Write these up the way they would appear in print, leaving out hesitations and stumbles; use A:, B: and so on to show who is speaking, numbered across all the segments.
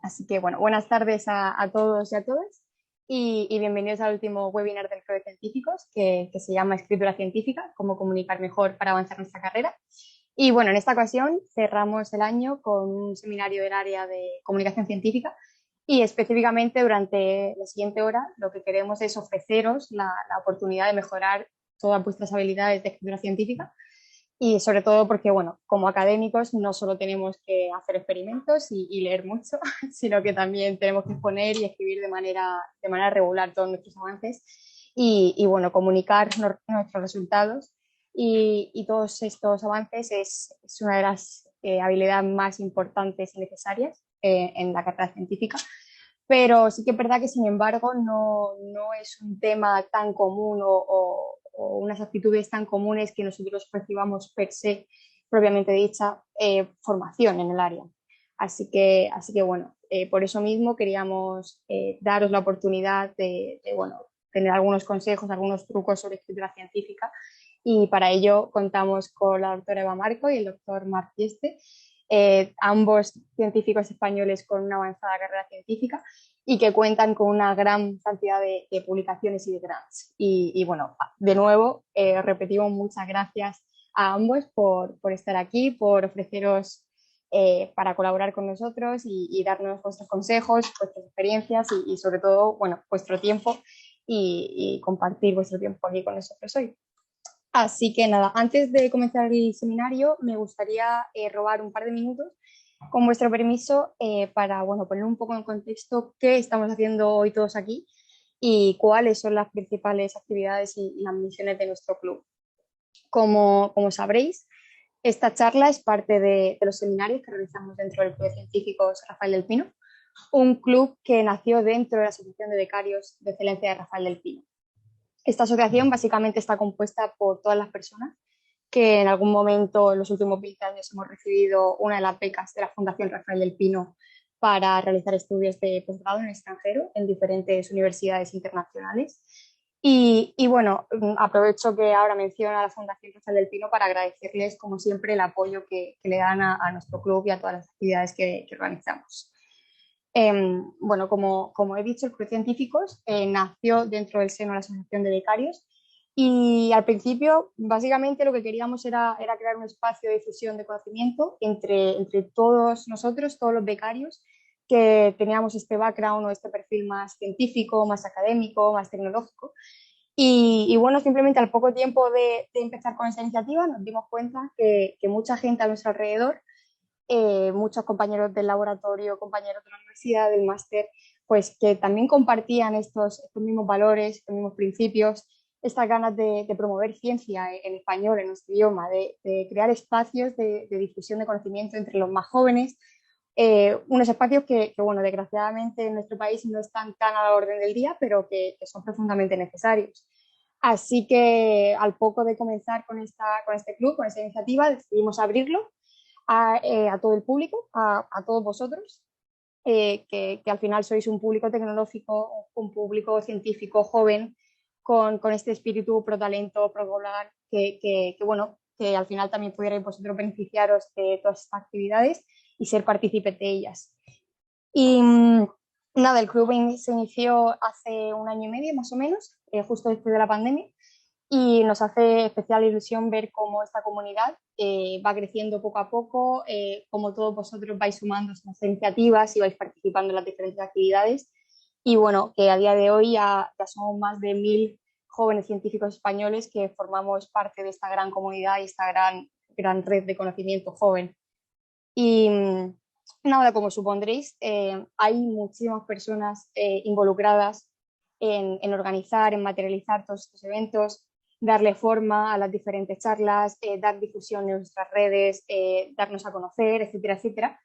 A: Así que bueno, buenas tardes a todos y a todas y bienvenidos al último webinar del Club de Científicos que se llama Escritura Científica, cómo comunicar mejor para avanzar nuestra carrera. Y bueno, en esta ocasión cerramos el año con un seminario del área de comunicación científica y específicamente durante la siguiente hora lo que queremos es ofreceros la oportunidad de mejorar todas vuestras habilidades de escritura científica y sobre todo porque, bueno, como académicos no solo tenemos que hacer experimentos y leer mucho, sino que también tenemos que exponer y escribir de manera regular todos nuestros avances y bueno, comunicar nuestros resultados y todos estos avances es una de las habilidades más importantes y necesarias en la carrera científica. Pero sí que es verdad que, sin embargo, no es un tema tan común o unas actitudes tan comunes que nosotros percibamos per se, propiamente dicha, formación en el área. Así que bueno, por eso mismo queríamos daros la oportunidad bueno, tener algunos consejos, algunos trucos sobre escritura científica y para ello contamos con la doctora Eva Marco y el doctor Marc Dieste, ambos científicos españoles con una avanzada carrera científica y que cuentan con una gran cantidad de publicaciones y de grants. Y bueno, de nuevo, repetimos muchas gracias a ambos por estar aquí, por ofreceros para colaborar con nosotros y darnos vuestros consejos, vuestras experiencias y sobre todo, bueno, vuestro tiempo y compartir vuestro tiempo aquí con nosotros hoy. Así que nada, antes de comenzar el seminario, me gustaría robar un par de minutos, con vuestro permiso, para bueno, poner un poco en contexto qué estamos haciendo hoy todos aquí y cuáles son las principales actividades y las misiones de nuestro club. Como sabréis, esta charla es parte de los seminarios que realizamos dentro del Club de Científicos Rafael del Pino, un club que nació dentro de la Asociación de Becarios de Excelencia de Rafael del Pino. Esta asociación básicamente está compuesta por todas las personas que en algún momento en los últimos 20 años hemos recibido una de las becas de la Fundación Rafael del Pino para realizar estudios de posgrado en el extranjero en diferentes universidades internacionales. Y bueno, aprovecho que ahora menciono a la Fundación Rafael del Pino para agradecerles, como siempre, el apoyo que le dan a nuestro club y a todas las actividades que organizamos. Bueno, como he dicho, el Club de Científicos nació dentro del seno de la Asociación de Becarios y al principio básicamente lo que queríamos era crear un espacio de difusión de conocimiento entre todos nosotros, todos los becarios que teníamos este background o este perfil más científico, más académico, más tecnológico. Y bueno, simplemente al poco tiempo de empezar con esta iniciativa nos dimos cuenta que mucha gente a nuestro alrededor, muchos compañeros del laboratorio, compañeros de la universidad, del máster, pues que también compartían estos mismos valores, estos mismos principios, estas ganas de promover ciencia en español, en nuestro idioma, de crear espacios de difusión de conocimiento entre los más jóvenes, unos espacios bueno, desgraciadamente en nuestro país no están tan a la orden del día, pero que son profundamente necesarios. Así que al poco de comenzar con este club, con esta iniciativa, decidimos abrirlo a todo el público, a todos vosotros, que al final sois un público tecnológico, un público científico joven, con este espíritu pro talento, pro global, bueno, que al final también pudierais vosotros beneficiaros de todas estas actividades y ser partícipes de ellas. Y nada, el club se inició hace un año y medio más o menos, justo después de la pandemia, y nos hace especial ilusión ver cómo esta comunidad va creciendo poco a poco, cómo todos vosotros vais sumando estas iniciativas y vais participando en las diferentes actividades. Y bueno, que a día de hoy ya somos más de 1000 jóvenes científicos españoles que formamos parte de esta gran comunidad y esta gran red de conocimiento joven. Y nada, como supondréis, hay muchísimas personas involucradas en organizar, en materializar todos estos eventos, darle forma a las diferentes charlas, dar difusión en nuestras redes, darnos a conocer, etcétera, etcétera.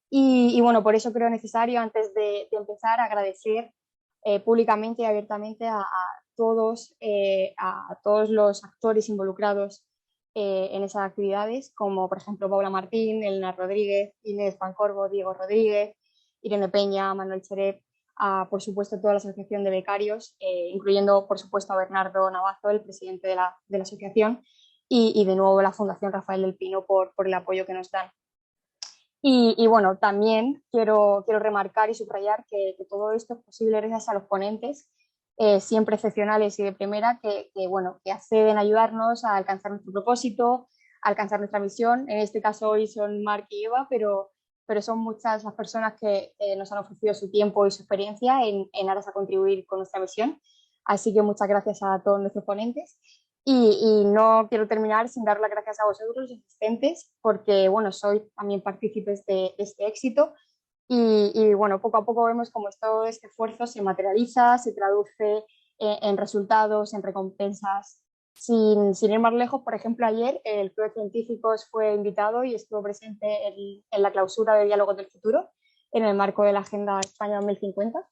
A: Y bueno, por eso creo necesario, antes de empezar, agradecer públicamente y abiertamente a todos los actores involucrados en esas actividades, como por ejemplo Paula Martín, Elena Rodríguez, Inés Pancorbo, Diego Rodríguez, Irene Peña, Manuel Cherep, por supuesto toda la asociación de becarios, incluyendo por supuesto a Bernardo Navazo, el presidente de la asociación, y de nuevo la Fundación Rafael del Pino por el apoyo que nos dan. Y bueno, también quiero remarcar y subrayar que todo esto es posible gracias a los ponentes, siempre excepcionales y de primera, bueno, que acceden a ayudarnos a alcanzar nuestro propósito, a alcanzar nuestra misión. En este caso hoy son Marc y Eva, pero son muchas las personas que nos han ofrecido su tiempo y su experiencia en aras a contribuir con nuestra misión. Así que muchas gracias a todos nuestros ponentes. Y no quiero terminar sin dar las gracias a vosotros, los asistentes, porque bueno, sois también partícipes de este éxito. Bueno, poco a poco vemos cómo todo este esfuerzo se materializa, se traduce en resultados, en recompensas. Sin ir más lejos, por ejemplo, ayer el Club de Científicos fue invitado y estuvo presente en la clausura de Diálogos del Futuro en el marco de la Agenda España 2050.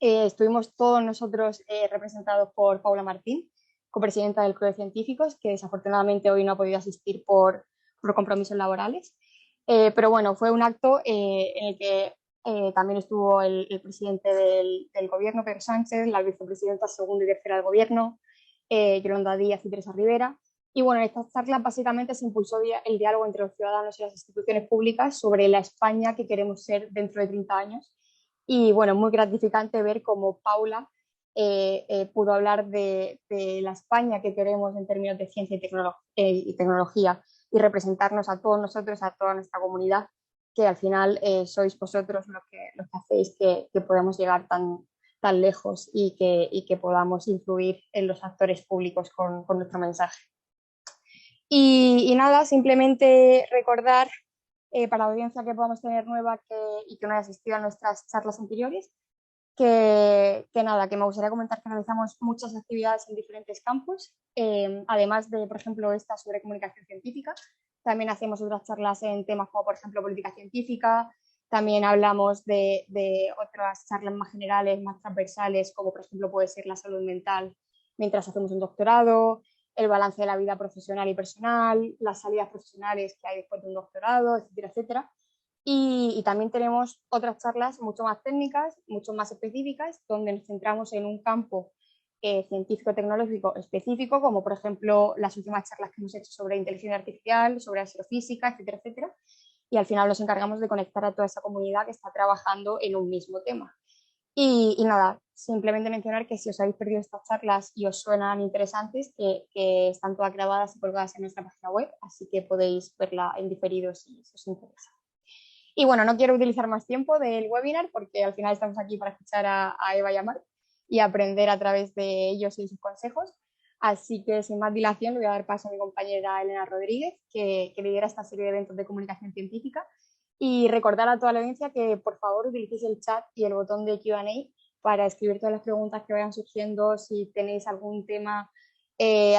A: Estuvimos todos nosotros representados por Paula Martín, copresidenta del Club de Científicos, que desafortunadamente hoy no ha podido asistir por compromisos laborales. Pero bueno, fue un acto en el que también estuvo el presidente del gobierno, Pedro Sánchez, la vicepresidenta segunda y tercera del gobierno, Yolanda Díaz y Teresa Rivera. Y bueno, en estas charlas básicamente se impulsó el diálogo entre los ciudadanos y las instituciones públicas sobre la España que queremos ser dentro de 30 años. Y bueno, muy gratificante ver cómo Paula pudo hablar de la España que queremos en términos de ciencia y tecnología y representarnos a todos nosotros, a toda nuestra comunidad, que al final sois vosotros los que hacéis que podamos llegar tan lejos y que podamos influir en los actores públicos con nuestro mensaje. Y nada, simplemente recordar para la audiencia que podamos tener nueva y que no haya asistido a nuestras charlas anteriores, que nada, que me gustaría comentar que realizamos muchas actividades en diferentes campos, además de, por ejemplo, esta sobre comunicación científica. También hacemos otras charlas en temas como, por ejemplo, política científica. También hablamos de otras charlas más generales, más transversales, como por ejemplo puede ser la salud mental mientras hacemos un doctorado, el balance de la vida profesional y personal, las salidas profesionales que hay después de un doctorado, etcétera, etcétera. Y también tenemos otras charlas mucho más técnicas, mucho más específicas, donde nos centramos en un campo científico-tecnológico específico, como por ejemplo las últimas charlas que hemos hecho sobre inteligencia artificial, sobre astrofísica, etcétera, etcétera. Y al final nos encargamos de conectar a toda esa comunidad que está trabajando en un mismo tema. Y nada, simplemente mencionar que si os habéis perdido estas charlas y os suenan interesantes, que están todas grabadas y colgadas en nuestra página web, así que podéis verla en diferido si os interesa. Y bueno, no quiero utilizar más tiempo del webinar porque al final estamos aquí para escuchar a Eva y a Marc y aprender a través de ellos y sus consejos. Así que sin más dilación le voy a dar paso a mi compañera Elena Rodríguez, que lidera esta serie de eventos de comunicación científica. Y recordar a toda la audiencia que por favor utilicéis el chat y el botón de Q&A para escribir todas las preguntas que vayan surgiendo, si tenéis algún tema eh,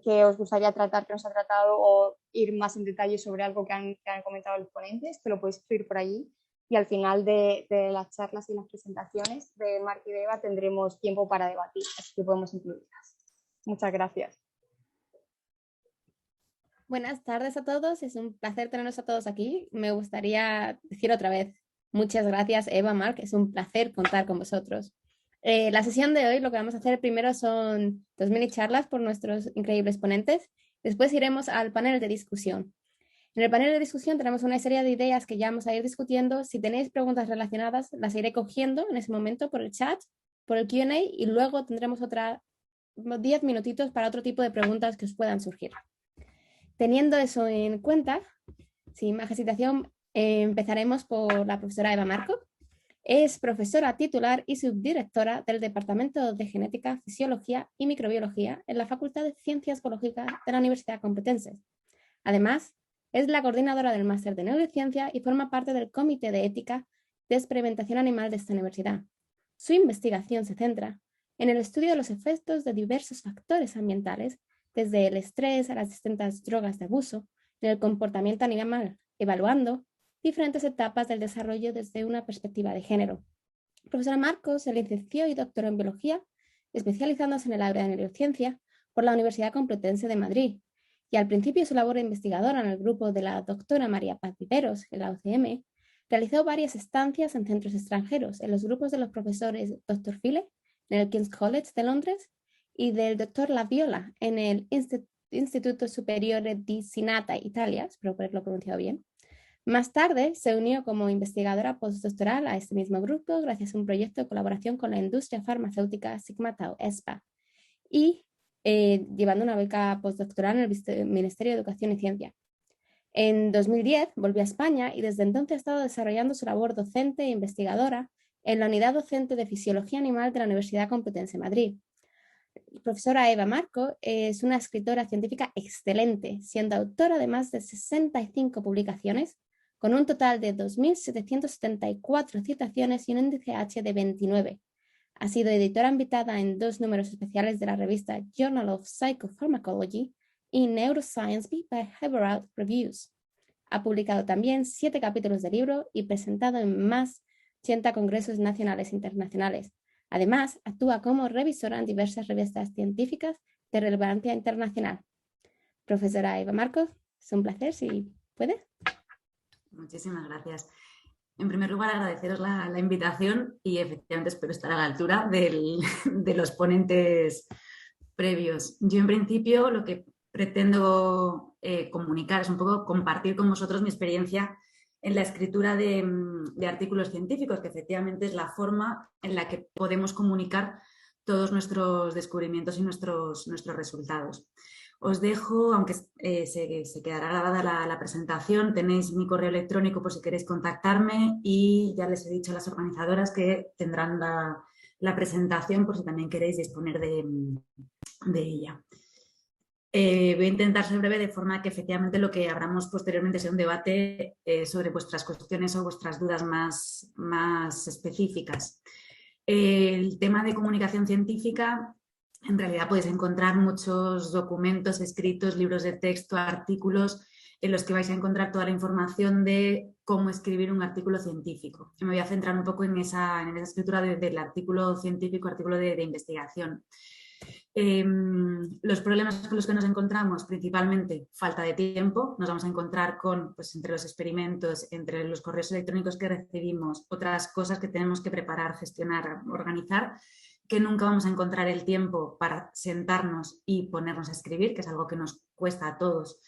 A: que os gustaría tratar, que no se ha tratado, o ir más en detalle sobre algo que han comentado los ponentes, que lo podéis escribir por allí. Y al final de las charlas y las presentaciones de Marc y de Eva tendremos tiempo para debatir, así que podemos incluirlas. Muchas gracias.
B: Buenas tardes a todos, es un placer tenernos a todos aquí. Me gustaría decir otra vez, muchas gracias Eva, Marc, es un placer contar con vosotros. La sesión de hoy lo que vamos a hacer primero son 2 mini charlas por nuestros increíbles ponentes, después iremos al panel de discusión. En el panel de discusión tenemos una serie de ideas que ya vamos a ir discutiendo. Si tenéis preguntas relacionadas, las iré cogiendo en ese momento por el chat, por el Q&A y luego tendremos 10 minutitos para otro tipo de preguntas que os puedan surgir. Teniendo eso en cuenta, sin más hesitación, empezaremos por la profesora Eva Marco. Es profesora titular y subdirectora del Departamento de Genética, Fisiología y Microbiología en la Facultad de Ciencias Biológicas de la Universidad Complutense. Además, es la coordinadora del Máster de Neurociencia y forma parte del Comité de Ética de Experimentación Animal de esta universidad. Su investigación se centra en el estudio de los efectos de diversos factores ambientales, desde el estrés a las distintas drogas de abuso, en el comportamiento animal, evaluando diferentes etapas del desarrollo desde una perspectiva de género. El profesor Marcos se licenció y doctoró en biología, especializándose en el área de neurociencia por la Universidad Complutense de Madrid, y al principio de su labor investigadora en el grupo de la doctora María Paz Viveros, en la UCM, realizó varias estancias en centros extranjeros, en los grupos de los profesores Dr. File, en el King's College de Londres, y del Dr. Laviola, en el Instituto Superiore di Sinata, Italia, espero haberlo pronunciado bien, Más tarde se unió como investigadora postdoctoral a este mismo grupo gracias a un proyecto de colaboración con la industria farmacéutica Sigma Tau ESPA y llevando una beca postdoctoral en el Ministerio de Educación y Ciencia. En 2010 volvió a España y desde entonces ha estado desarrollando su labor docente e investigadora en la Unidad Docente de Fisiología Animal de la Universidad Complutense de Madrid. La profesora Eva Marco es una escritora científica excelente, siendo autora de más de 65 publicaciones, con un total de 2.774 citaciones y un índice H de 29. Ha sido editora invitada en 2 números especiales de la revista Journal of Psychopharmacology y Neuroscience by Behavioral Reviews. Ha publicado también 7 capítulos de libro y presentado en más de 80 congresos nacionales e internacionales. Además, actúa como revisora en diversas revistas científicas de relevancia internacional. Profesora Eva Marcos, es un placer, si puede.
C: Muchísimas gracias. En primer lugar, agradeceros la invitación y efectivamente espero estar a la altura de los ponentes previos. Yo, en principio, lo que pretendo comunicar es un poco compartir con vosotros mi experiencia en la escritura de artículos científicos, que efectivamente es la forma en la que podemos comunicar todos nuestros descubrimientos y nuestros resultados. Os dejo, aunque se quedará grabada la presentación, tenéis mi correo electrónico por si queréis contactarme y ya les he dicho a las organizadoras que tendrán la presentación por si también queréis disponer de ella. Voy a intentar ser breve de forma que efectivamente lo que abramos posteriormente sea un debate sobre vuestras cuestiones o vuestras dudas más específicas. El tema de comunicación científica, en realidad podéis encontrar muchos documentos escritos, libros de texto, artículos en los que vais a encontrar toda la información de cómo escribir un artículo científico. Y me voy a centrar un poco en esa escritura del artículo científico, artículo de investigación. Los problemas con los que nos encontramos, principalmente falta de tiempo. Nos vamos a encontrar con, pues, entre los experimentos, entre los correos electrónicos que recibimos, otras cosas que tenemos que preparar, gestionar, organizar, que nunca vamos a encontrar el tiempo para sentarnos y ponernos a escribir, que es algo que nos cuesta a todos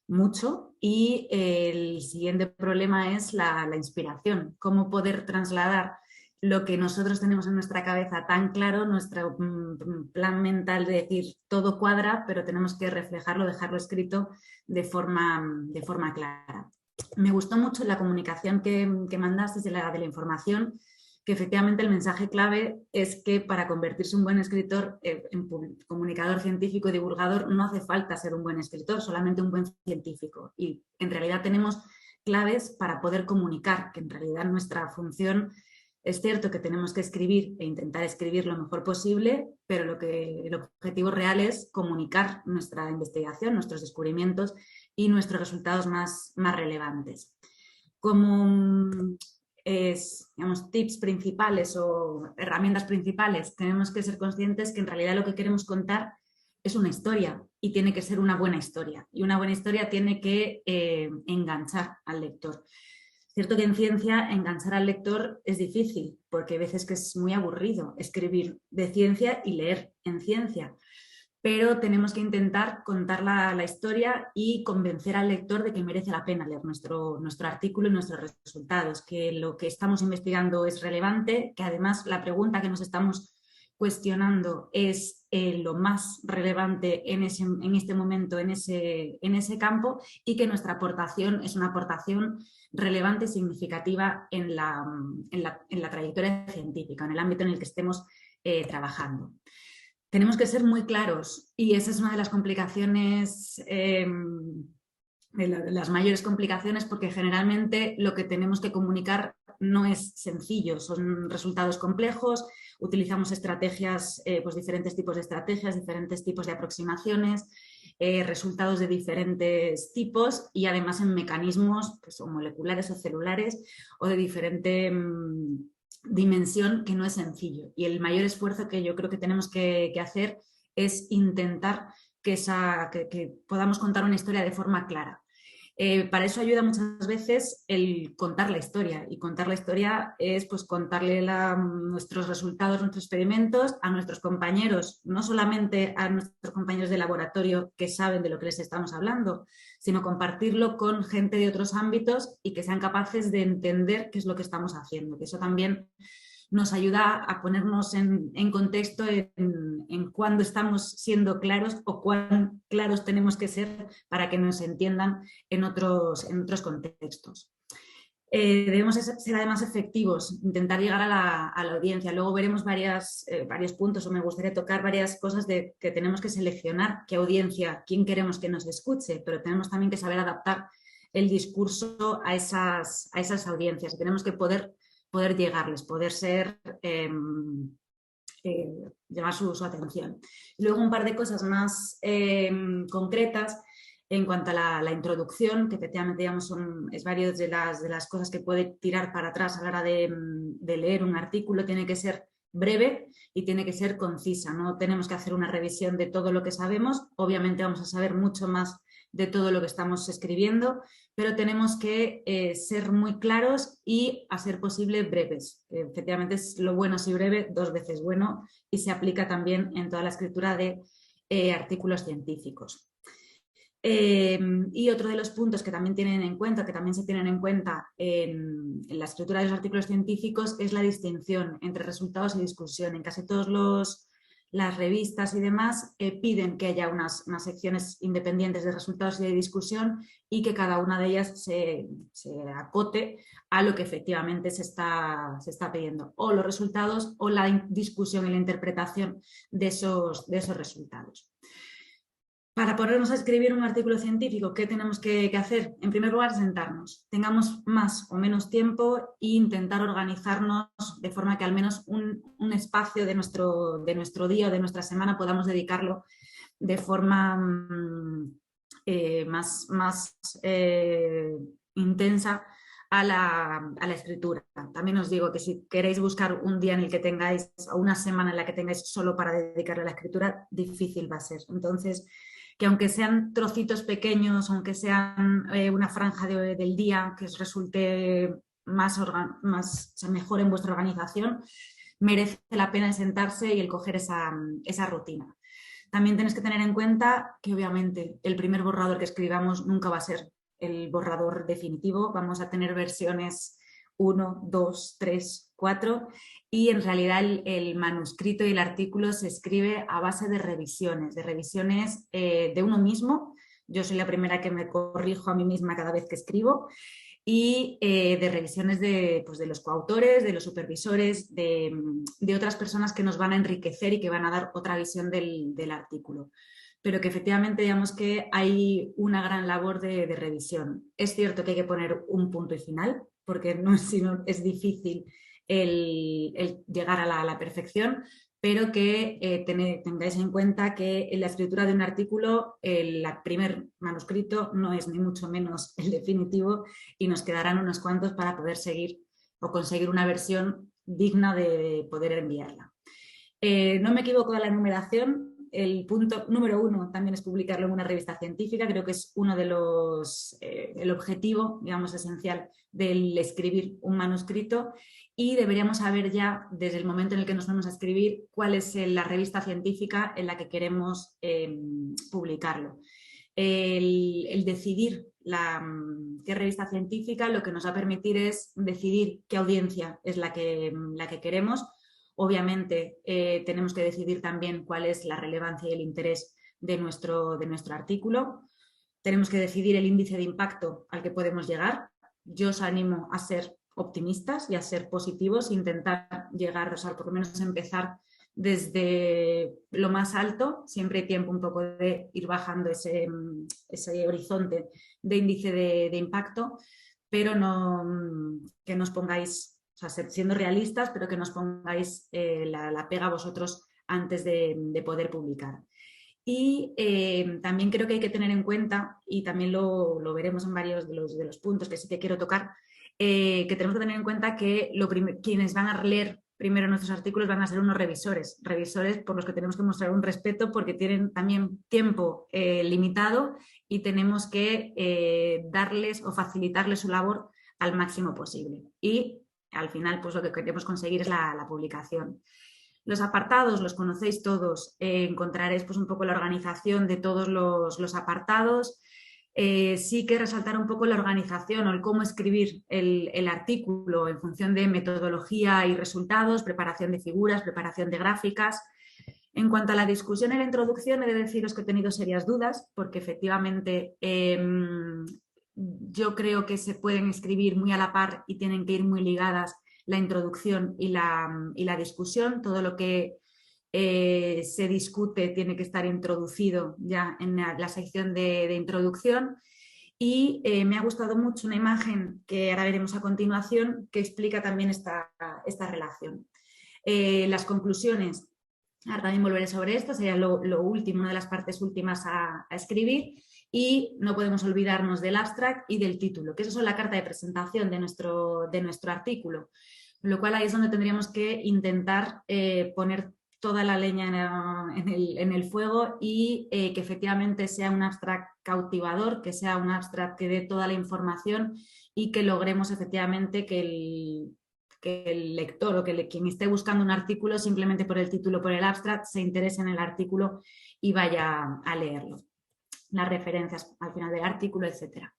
C: mucho. Y el siguiente problema es la inspiración, cómo poder trasladar lo que nosotros tenemos en nuestra cabeza tan claro, nuestro plan mental de decir todo cuadra, pero tenemos que reflejarlo, dejarlo escrito de forma clara. Me gustó mucho la comunicación que mandaste de la información, que efectivamente el mensaje clave es que para convertirse en un buen escritor, en comunicador científico y divulgador, no hace falta ser un buen escritor, solamente un buen científico. Y en realidad tenemos claves para poder comunicar, que en realidad nuestra función es cierto que tenemos que escribir e intentar escribir lo mejor posible, pero el objetivo real es comunicar nuestra investigación, nuestros descubrimientos y nuestros resultados más relevantes. Como digamos, tips principales o herramientas principales, tenemos que ser conscientes que en realidad lo que queremos contar es una historia y tiene que ser una buena historia. Y una buena historia tiene que enganchar al lector. Cierto que en ciencia enganchar al lector es difícil, porque hay veces que es muy aburrido escribir de ciencia y leer en ciencia, pero tenemos que intentar contar la historia y convencer al lector de que merece la pena leer nuestro artículo y nuestros resultados, que lo que estamos investigando es relevante, que además la pregunta que nos estamos cuestionando es lo más relevante en este momento, en ese campo, y que nuestra aportación es una aportación relevante y significativa en la trayectoria científica, en el ámbito en el que estemos trabajando. Tenemos que ser muy claros y esa es una de las complicaciones, de las mayores complicaciones, porque generalmente lo que tenemos que comunicar no es sencillo, son resultados complejos, utilizamos estrategias, pues diferentes tipos de estrategias, diferentes tipos de aproximaciones, resultados de diferentes tipos y además en mecanismos pues, o moleculares o celulares o de diferente dimensión, que no es sencillo. Y el mayor esfuerzo que yo creo que tenemos que hacer es intentar que podamos contar una historia de forma clara. Para eso ayuda muchas veces el contar la historia, y contar la historia es pues contarle nuestros resultados, nuestros experimentos a nuestros compañeros, no solamente a nuestros compañeros de laboratorio que saben de lo que les estamos hablando, sino compartirlo con gente de otros ámbitos y que sean capaces de entender qué es lo que estamos haciendo, que eso también nos ayuda a ponernos en contexto en cuándo estamos siendo claros o cuán claros tenemos que ser para que nos entiendan en otros contextos. Debemos ser además efectivos, intentar llegar a la audiencia. Luego veremos varios puntos, o me gustaría tocar varias cosas que tenemos que seleccionar, qué audiencia, quién queremos que nos escuche, pero tenemos también que saber adaptar el discurso a esas audiencias. Tenemos que poder llegarles, poder ser, llamar su atención. Luego un par de cosas más concretas en cuanto a la introducción, que efectivamente digamos, es varias de las cosas que puede tirar para atrás a la hora de leer un artículo. Tiene que ser breve y tiene que ser concisa. No tenemos que hacer una revisión de todo lo que sabemos. Obviamente vamos a saber mucho más de todo lo que estamos escribiendo, pero tenemos que ser muy claros y, a ser posible, breves. Efectivamente, es lo bueno si breve, 2 veces bueno, y se aplica también en toda la escritura de artículos científicos. Y otro de los puntos que también se tienen en cuenta en la escritura de los artículos científicos es la distinción entre resultados y discusión. En casi todas las revistas y demás piden que haya unas secciones independientes de resultados y de discusión, y que cada una de ellas se acote a lo que efectivamente se está pidiendo, o los resultados o la discusión y la interpretación de esos resultados. Para ponernos a escribir un artículo científico, ¿qué tenemos que hacer? En primer lugar, sentarnos. Tengamos más o menos tiempo e intentar organizarnos de forma que al menos un espacio de nuestro día o de nuestra semana podamos dedicarlo de forma más intensa a la escritura. También os digo que si queréis buscar un día en el que tengáis, o una semana en la que tengáis solo para dedicarle a la escritura, difícil va a ser. Entonces, que aunque sean trocitos pequeños, aunque sean una franja del día que os resulte mejor en vuestra organización, merece la pena el sentarse y el coger esa rutina. También tenéis que tener en cuenta que, obviamente, el primer borrador que escribamos nunca va a ser el borrador definitivo. Vamos a tener versiones 1, 2, 3, 4, y en realidad el manuscrito y el artículo se escribe a base de revisiones de uno mismo. Yo soy la primera que me corrijo a mí misma cada vez que escribo, y de revisiones de los coautores, de los supervisores, de otras personas que nos van a enriquecer y que van a dar otra visión del artículo. Pero que efectivamente digamos que hay una gran labor de revisión. Es cierto que hay que poner un punto y final, porque sino es difícil el llegar a la perfección, pero que tengáis en cuenta que en la escritura de un artículo el primer manuscrito no es ni mucho menos el definitivo, y nos quedarán unos cuantos para poder seguir o conseguir una versión digna de poder enviarla. No me equivoco de la numeración. El punto número 1 también es publicarlo en una revista científica. Creo que es uno de el objetivo, digamos, esencial del escribir un manuscrito, y deberíamos saber ya desde el momento en el que nos vamos a escribir cuál es la revista científica en la que queremos publicarlo. El decidir qué revista científica lo que nos va a permitir es decidir qué audiencia es la que queremos. Obviamente tenemos que decidir también cuál es la relevancia y el interés de nuestro artículo. Tenemos que decidir el índice de impacto al que podemos llegar. Yo os animo a ser optimistas y a ser positivos, intentar llegar, o sea, por lo menos empezar desde lo más alto. Siempre hay tiempo un poco de ir bajando ese horizonte de índice de impacto, pero que nos pongáis, o sea, siendo realistas, pero que nos pongáis la pega a vosotros antes de poder publicar. Y también creo que hay que tener en cuenta, y también lo veremos en varios de los puntos que sí que quiero tocar, que tenemos que tener en cuenta que quienes van a leer primero nuestros artículos van a ser unos revisores por los que tenemos que mostrar un respeto porque tienen también tiempo limitado y tenemos que darles o facilitarles su labor al máximo posible. Y al final, pues lo que queremos conseguir es la publicación. Los apartados los conocéis todos, encontraréis pues un poco la organización de todos los apartados. Sí que resaltar un poco la organización o el cómo escribir el artículo en función de metodología y resultados, preparación de figuras, preparación de gráficas. En cuanto a la discusión y la introducción, he de deciros que he tenido serias dudas porque efectivamente yo creo que se pueden escribir muy a la par y tienen que ir muy ligadas la introducción y la discusión. Todo lo que se discute tiene que estar introducido ya en la sección de introducción. Y me ha gustado mucho una imagen que ahora veremos a continuación que explica también esta relación. Las conclusiones, ahora también volveré sobre esto, sería lo último, una de las partes últimas a escribir. Y no podemos olvidarnos del abstract y del título, que eso son la carta de presentación de nuestro artículo. Con lo cual ahí es donde tendríamos que intentar poner toda la leña en el fuego y que efectivamente sea un abstract cautivador, que sea un abstract que dé toda la información y que logremos efectivamente que el lector o quien esté buscando un artículo simplemente por el título, por el abstract, se interese en el artículo y vaya a leerlo. Las referencias al final del artículo, etcétera.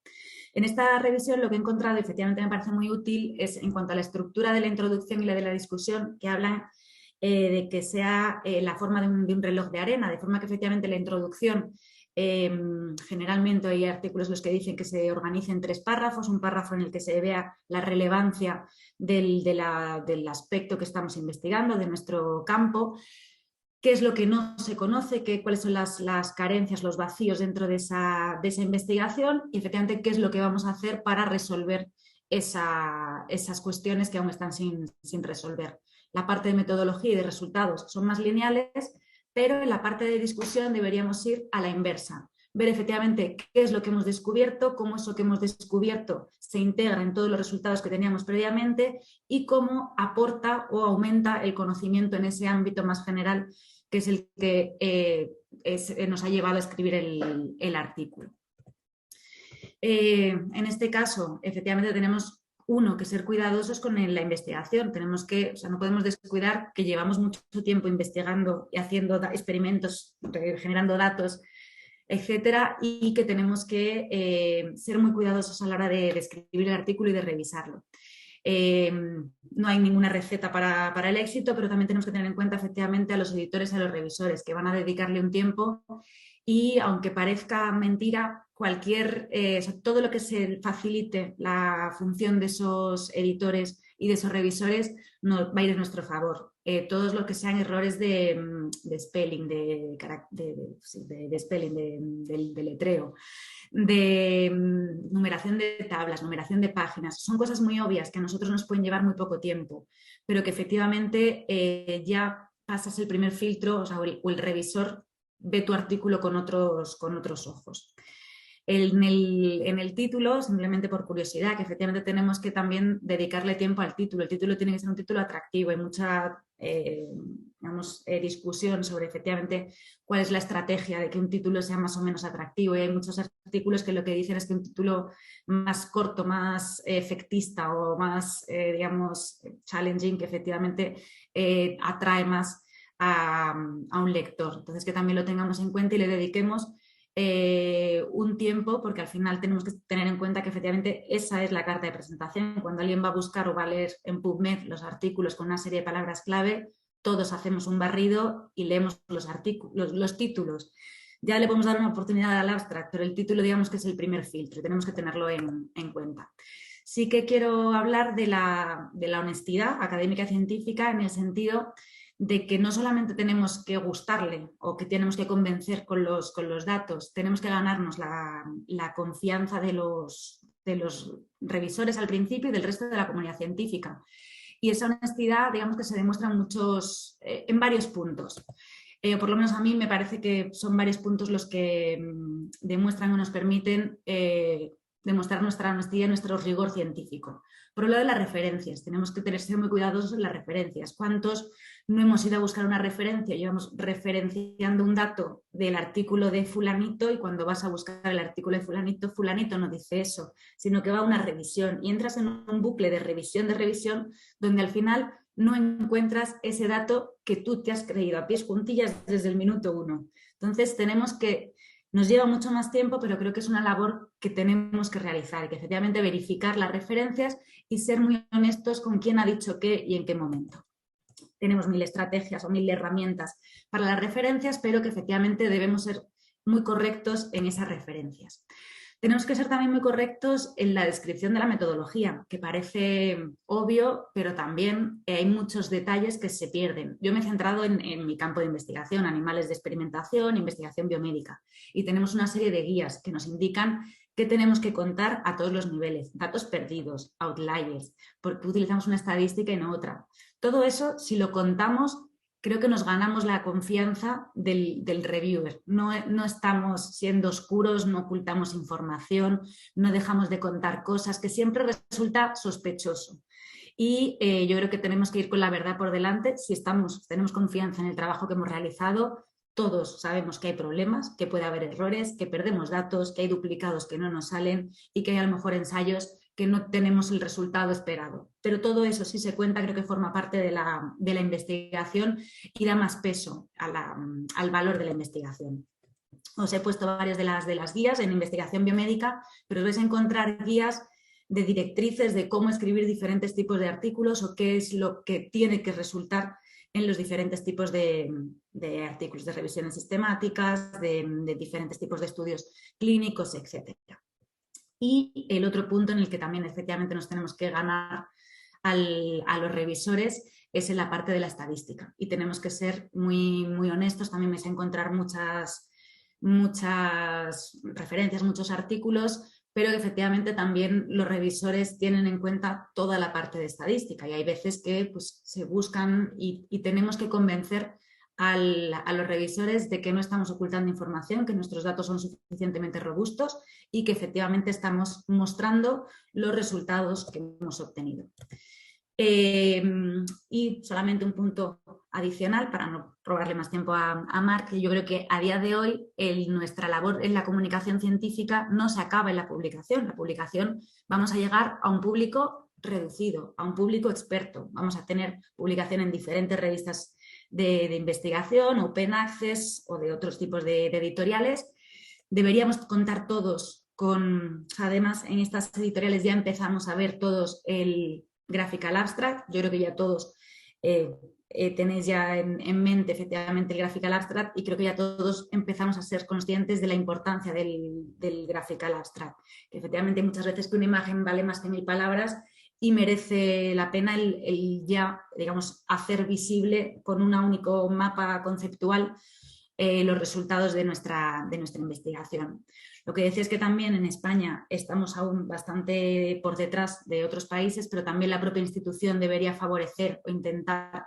C: En esta revisión lo que he encontrado, efectivamente me parece muy útil, es en cuanto a la estructura de la introducción y la de la discusión, que hablan de que sea la forma de un reloj de arena, de forma que efectivamente la introducción, generalmente hay artículos los que dicen que se organice en 3 párrafos, un párrafo en el que se vea la relevancia del aspecto que estamos investigando, de nuestro campo, qué es lo que no se conoce, cuáles son las carencias, los vacíos dentro de esa investigación y efectivamente qué es lo que vamos a hacer para resolver esas cuestiones que aún están sin resolver. La parte de metodología y de resultados son más lineales, pero en la parte de discusión deberíamos ir a la inversa. Ver efectivamente qué es lo que hemos descubierto, cómo eso que hemos descubierto se integra en todos los resultados que teníamos previamente y cómo aporta o aumenta el conocimiento en ese ámbito más general que es el que nos ha llevado a escribir el artículo. En este caso, efectivamente tenemos que ser cuidadosos con la investigación. No podemos descuidar que llevamos mucho tiempo investigando y haciendo experimentos, generando datos, etcétera, y que tenemos que ser muy cuidadosos a la hora de escribir el artículo y de revisarlo. No hay ninguna receta para el éxito, pero también tenemos que tener en cuenta efectivamente a los editores y a los revisores que van a dedicarle un tiempo y aunque parezca mentira, todo lo que se facilite la función de esos editores y de esos revisores va a ir en nuestro favor. Todos los que sean errores de spelling, de spelling, de letreo, de numeración de tablas, numeración de páginas, son cosas muy obvias que a nosotros nos pueden llevar muy poco tiempo, pero que efectivamente ya pasas el primer filtro, o el revisor ve tu artículo con otros ojos. En el título, simplemente por curiosidad, que efectivamente tenemos que también dedicarle tiempo al título. El título tiene que ser un título atractivo. Hay mucha discusión sobre efectivamente cuál es la estrategia de que un título sea más o menos atractivo. Y hay muchos artículos que lo que dicen es que un título más corto, más efectista o más, challenging, que efectivamente atrae más a un lector. Entonces, que también lo tengamos en cuenta y le dediquemos un tiempo, porque al final tenemos que tener en cuenta que efectivamente esa es la carta de presentación. Cuando alguien va a buscar o va a leer en PubMed los artículos con una serie de palabras clave, todos hacemos un barrido y leemos los títulos. Ya le podemos dar una oportunidad al abstract, pero el título digamos que es el primer filtro y tenemos que tenerlo en cuenta. Sí que quiero hablar de la honestidad académica y científica en el sentido de que no solamente tenemos que gustarle o que tenemos que convencer con los datos, tenemos que ganarnos la confianza de los revisores al principio y del resto de la comunidad científica. Y esa honestidad, digamos que se demuestra en varios puntos. Por lo menos a mí me parece que son varios puntos los que demuestran o nos permiten demostrar nuestra honestidad y nuestro rigor científico. Por un lado, las referencias. Tenemos que ser muy cuidadosos en las referencias. ¿Cuántos no hemos ido a buscar una referencia? Llevamos referenciando un dato del artículo de fulanito y cuando vas a buscar el artículo de fulanito, fulanito no dice eso, sino que va a una revisión y entras en un bucle de revisión donde al final no encuentras ese dato que tú te has creído a pies juntillas desde el minuto 1. Entonces nos lleva mucho más tiempo, pero creo que es una labor que tenemos que realizar y que efectivamente verificar las referencias y ser muy honestos con quién ha dicho qué y en qué momento. Tenemos 1000 estrategias o 1000 herramientas para las referencias, pero que efectivamente debemos ser muy correctos en esas referencias. Tenemos que ser también muy correctos en la descripción de la metodología, que parece obvio, pero también hay muchos detalles que se pierden. Yo me he centrado en mi campo de investigación, animales de experimentación, investigación biomédica, y tenemos una serie de guías que nos indican qué tenemos que contar a todos los niveles, datos perdidos, outliers, porque utilizamos una estadística y no otra. Todo eso, si lo contamos, creo que nos ganamos la confianza del reviewer. No estamos siendo oscuros, no ocultamos información, no dejamos de contar cosas, que siempre resulta sospechoso. Y yo creo que tenemos que ir con la verdad por delante. Si tenemos confianza en el trabajo que hemos realizado, todos sabemos que hay problemas, que puede haber errores, que perdemos datos, que hay duplicados que no nos salen y que hay a lo mejor ensayos que no tenemos el resultado esperado. Pero todo eso, si se cuenta, creo que forma parte de la investigación y da más peso al valor de la investigación. Os he puesto varias de las guías en investigación biomédica, pero os vais a encontrar guías de directrices de cómo escribir diferentes tipos de artículos o qué es lo que tiene que resultar en los diferentes tipos de artículos, de revisiones sistemáticas, de diferentes tipos de estudios clínicos, etc. Y el otro punto en el que también efectivamente nos tenemos que ganar a los revisores es en la parte de la estadística. Y tenemos que ser muy, muy honestos. También vais a encontrar muchas referencias, muchos artículos, pero que efectivamente también los revisores tienen en cuenta toda la parte de estadística. Y hay veces que pues, se buscan y tenemos que convencer a los revisores de que no estamos ocultando información, que nuestros datos son suficientemente robustos y que efectivamente estamos mostrando los resultados que hemos obtenido. Y solamente un punto adicional para no robarle más tiempo a Marc, que yo creo que a día de hoy nuestra labor en la comunicación científica no se acaba en la publicación. La publicación vamos a llegar a un público reducido, a un público experto. Vamos a tener publicación en diferentes revistas de investigación, open access o de otros tipos de editoriales. Deberíamos contar todos además en estas editoriales ya empezamos a ver todos el Graphical Abstract. Yo creo que ya todos tenéis ya en mente efectivamente el Graphical Abstract y creo que ya todos empezamos a ser conscientes de la importancia del Graphical Abstract. Que efectivamente muchas veces que una imagen vale más que 1000 palabras y merece la pena el ya, digamos, hacer visible con un único mapa conceptual los resultados de nuestra investigación. Lo que decía es que también en España estamos aún bastante por detrás de otros países, pero también la propia institución debería favorecer o intentar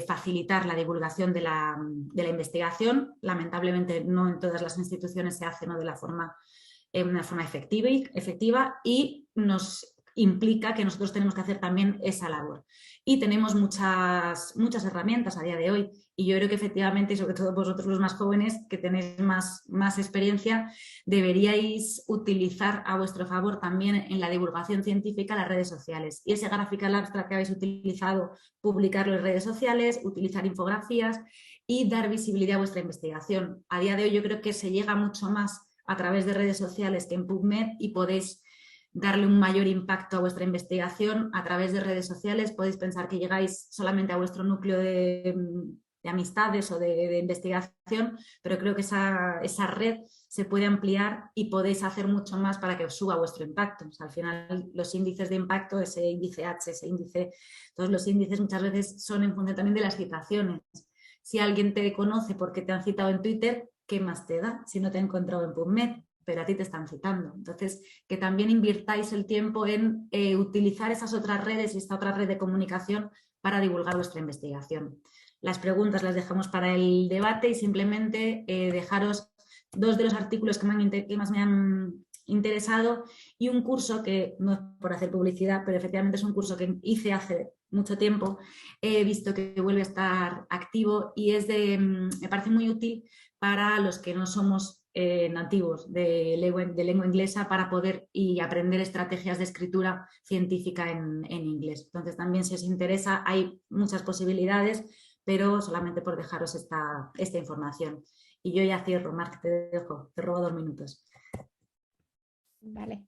C: facilitar la divulgación de la investigación. Lamentablemente no en todas las instituciones se hace, ¿no?, de una forma efectiva y nos implica que nosotros tenemos que hacer también esa labor. Y tenemos muchas herramientas a día de hoy y yo creo que efectivamente, y sobre todo vosotros los más jóvenes que tenéis más experiencia, deberíais utilizar a vuestro favor también en la divulgación científica las redes sociales. Y ese Graphical Abstract que habéis utilizado, publicarlo en redes sociales, utilizar infografías y dar visibilidad a vuestra investigación. A día de hoy yo creo que se llega mucho más a través de redes sociales que en PubMed y podéis darle un mayor impacto a vuestra investigación a través de redes sociales. Podéis pensar que llegáis solamente a vuestro núcleo de amistades o de investigación, pero creo que esa red se puede ampliar y podéis hacer mucho más para que os suba vuestro impacto. O sea, al final los índices de impacto, ese índice H, ese índice, todos los índices muchas veces son en función también de las citaciones. Si alguien te conoce porque te han citado en Twitter, ¿qué más te da si no te han encontrado en PubMed? Pero a ti te están citando. Entonces, que también invirtáis el tiempo en utilizar esas otras redes y esta otra red de comunicación para divulgar vuestra investigación. Las preguntas las dejamos para el debate y simplemente dejaros 2 de los artículos que más me han interesado, y un curso que, no es por hacer publicidad, pero efectivamente es un curso que hice hace mucho tiempo, he visto que vuelve a estar activo y me parece muy útil para los que no somos nativos de lengua inglesa para poder y aprender estrategias de escritura científica en inglés. Entonces también, si os interesa, hay muchas posibilidades, pero solamente por dejaros esta información. Y yo ya cierro, Marc, te robo 2 minutos.
B: Vale.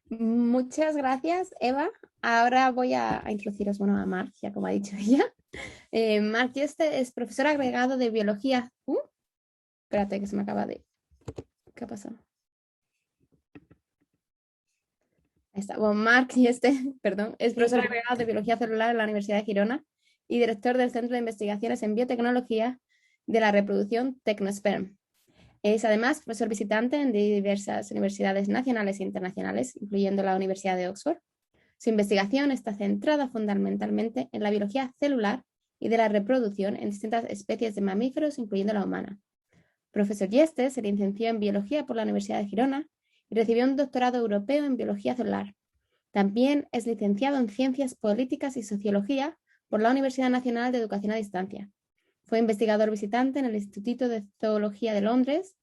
B: Muchas gracias, Eva. Ahora voy a introduciros a Marc, ya como ha dicho ella. Marc Yuste es profesor agregado de biología. Espérate, que se me acaba de... ¿Qué pasó? Ahí está. Bueno, Marc Yuste, perdón, es profesor agregado de biología celular en la Universidad de Girona y director del Centro de Investigaciones en Biotecnología de la Reproducción Tecnosperm. Es además profesor visitante en diversas universidades nacionales e internacionales, incluyendo la Universidad de Oxford. Su investigación está centrada fundamentalmente en la biología celular y de la reproducción en distintas especies de mamíferos, incluyendo la humana. Profesor Yuste se licenció en biología por la Universidad de Girona y recibió un doctorado europeo en biología celular. También es licenciado en ciencias políticas y sociología por la Universidad Nacional de Educación a Distancia. Fue investigador visitante en el Instituto de Zoología de Londres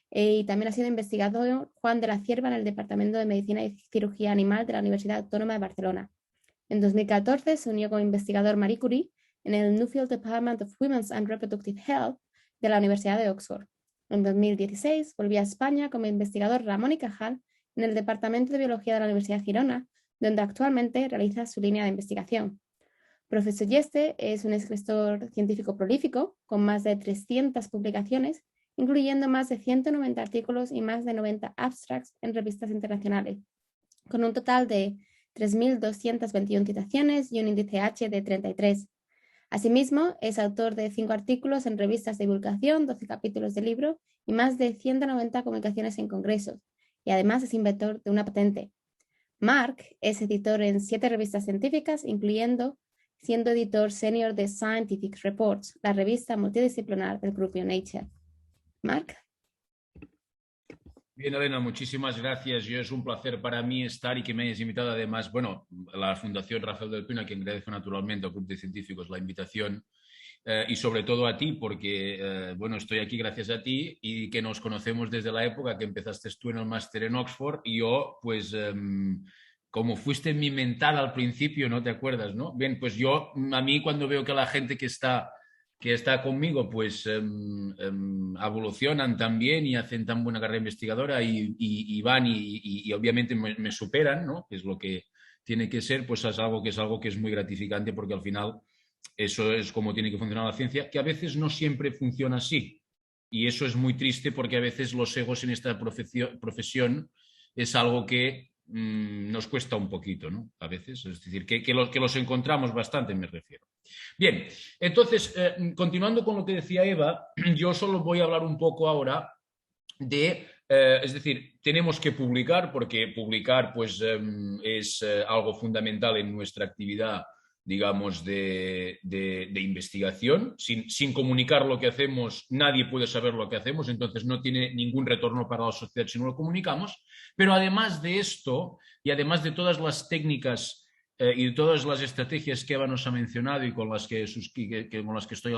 B: y también ha sido investigador Juan de la Cierva en el Departamento de Medicina y Cirugía Animal de la Universidad Autónoma de Barcelona. En 2014 se unió como investigador Marie Curie en el Nuffield Department of Women's and Reproductive Health de la Universidad de Oxford. En 2016 volvió a España como investigador Ramón y Cajal en el Departamento de Biología de la Universidad de Girona, donde actualmente realiza su línea de investigación. Profesor Yuste es un escritor científico prolífico, con más de 300 publicaciones, incluyendo más de 190 artículos y más de 90 abstracts en revistas internacionales, con un total de 3.221 citaciones y un índice H de 33. Asimismo, es autor de 5 artículos en revistas de divulgación, 12 capítulos de libro y más de 190 comunicaciones en congresos, y además es inventor de una patente. Marc es editor en 7 revistas científicas, incluyendo siendo editor senior de Scientific Reports, la revista multidisciplinar del grupo Nature. Marc.
D: Bien, Elena, muchísimas gracias. Es un placer para mí estar y que me hayas invitado. Además, la Fundación Rafael del Pino, a quien agradezco naturalmente al Club de Científicos la invitación, y sobre todo a ti, porque estoy aquí gracias a ti y que nos conocemos desde la época que empezaste tú en el máster en Oxford y yo, como fuiste mi mental al principio, ¿no te acuerdas, no? Bien, pues a mí cuando veo que la gente que está conmigo, evolucionan también y hacen tan buena carrera investigadora y van y obviamente me superan, ¿no? Que es lo que tiene que ser, pues es algo que es muy gratificante, porque al final eso es como tiene que funcionar la ciencia, que a veces no siempre funciona así. Y eso es muy triste, porque a veces los egos en esta profesión es algo que nos cuesta un poquito, ¿no? A veces, es decir, que los encontramos bastante, me refiero. Bien, entonces, continuando con lo que decía Eva, yo solo voy a hablar un poco ahora de, es decir, tenemos que publicar, porque publicar es algo fundamental en nuestra actividad, digamos, de investigación. Sin comunicar lo que hacemos, nadie puede saber lo que hacemos, entonces no tiene ningún retorno para la sociedad si no lo comunicamos. Pero además de esto, y además de todas las técnicas y todas las estrategias que Eva nos ha mencionado y con las que estoy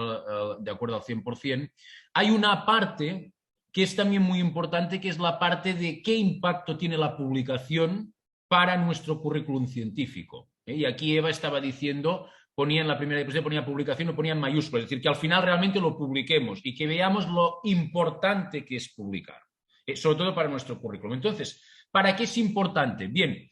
D: de acuerdo al 100%, hay una parte que es también muy importante, que es la parte de qué impacto tiene la publicación para nuestro currículum científico. Y aquí Eva estaba diciendo, ponía en la primera diapositiva, ponía publicación, lo ponía en mayúsculas, es decir, que al final realmente lo publiquemos y que veamos lo importante que es publicar, sobre todo para nuestro currículum. Entonces, ¿para qué es importante? Bien,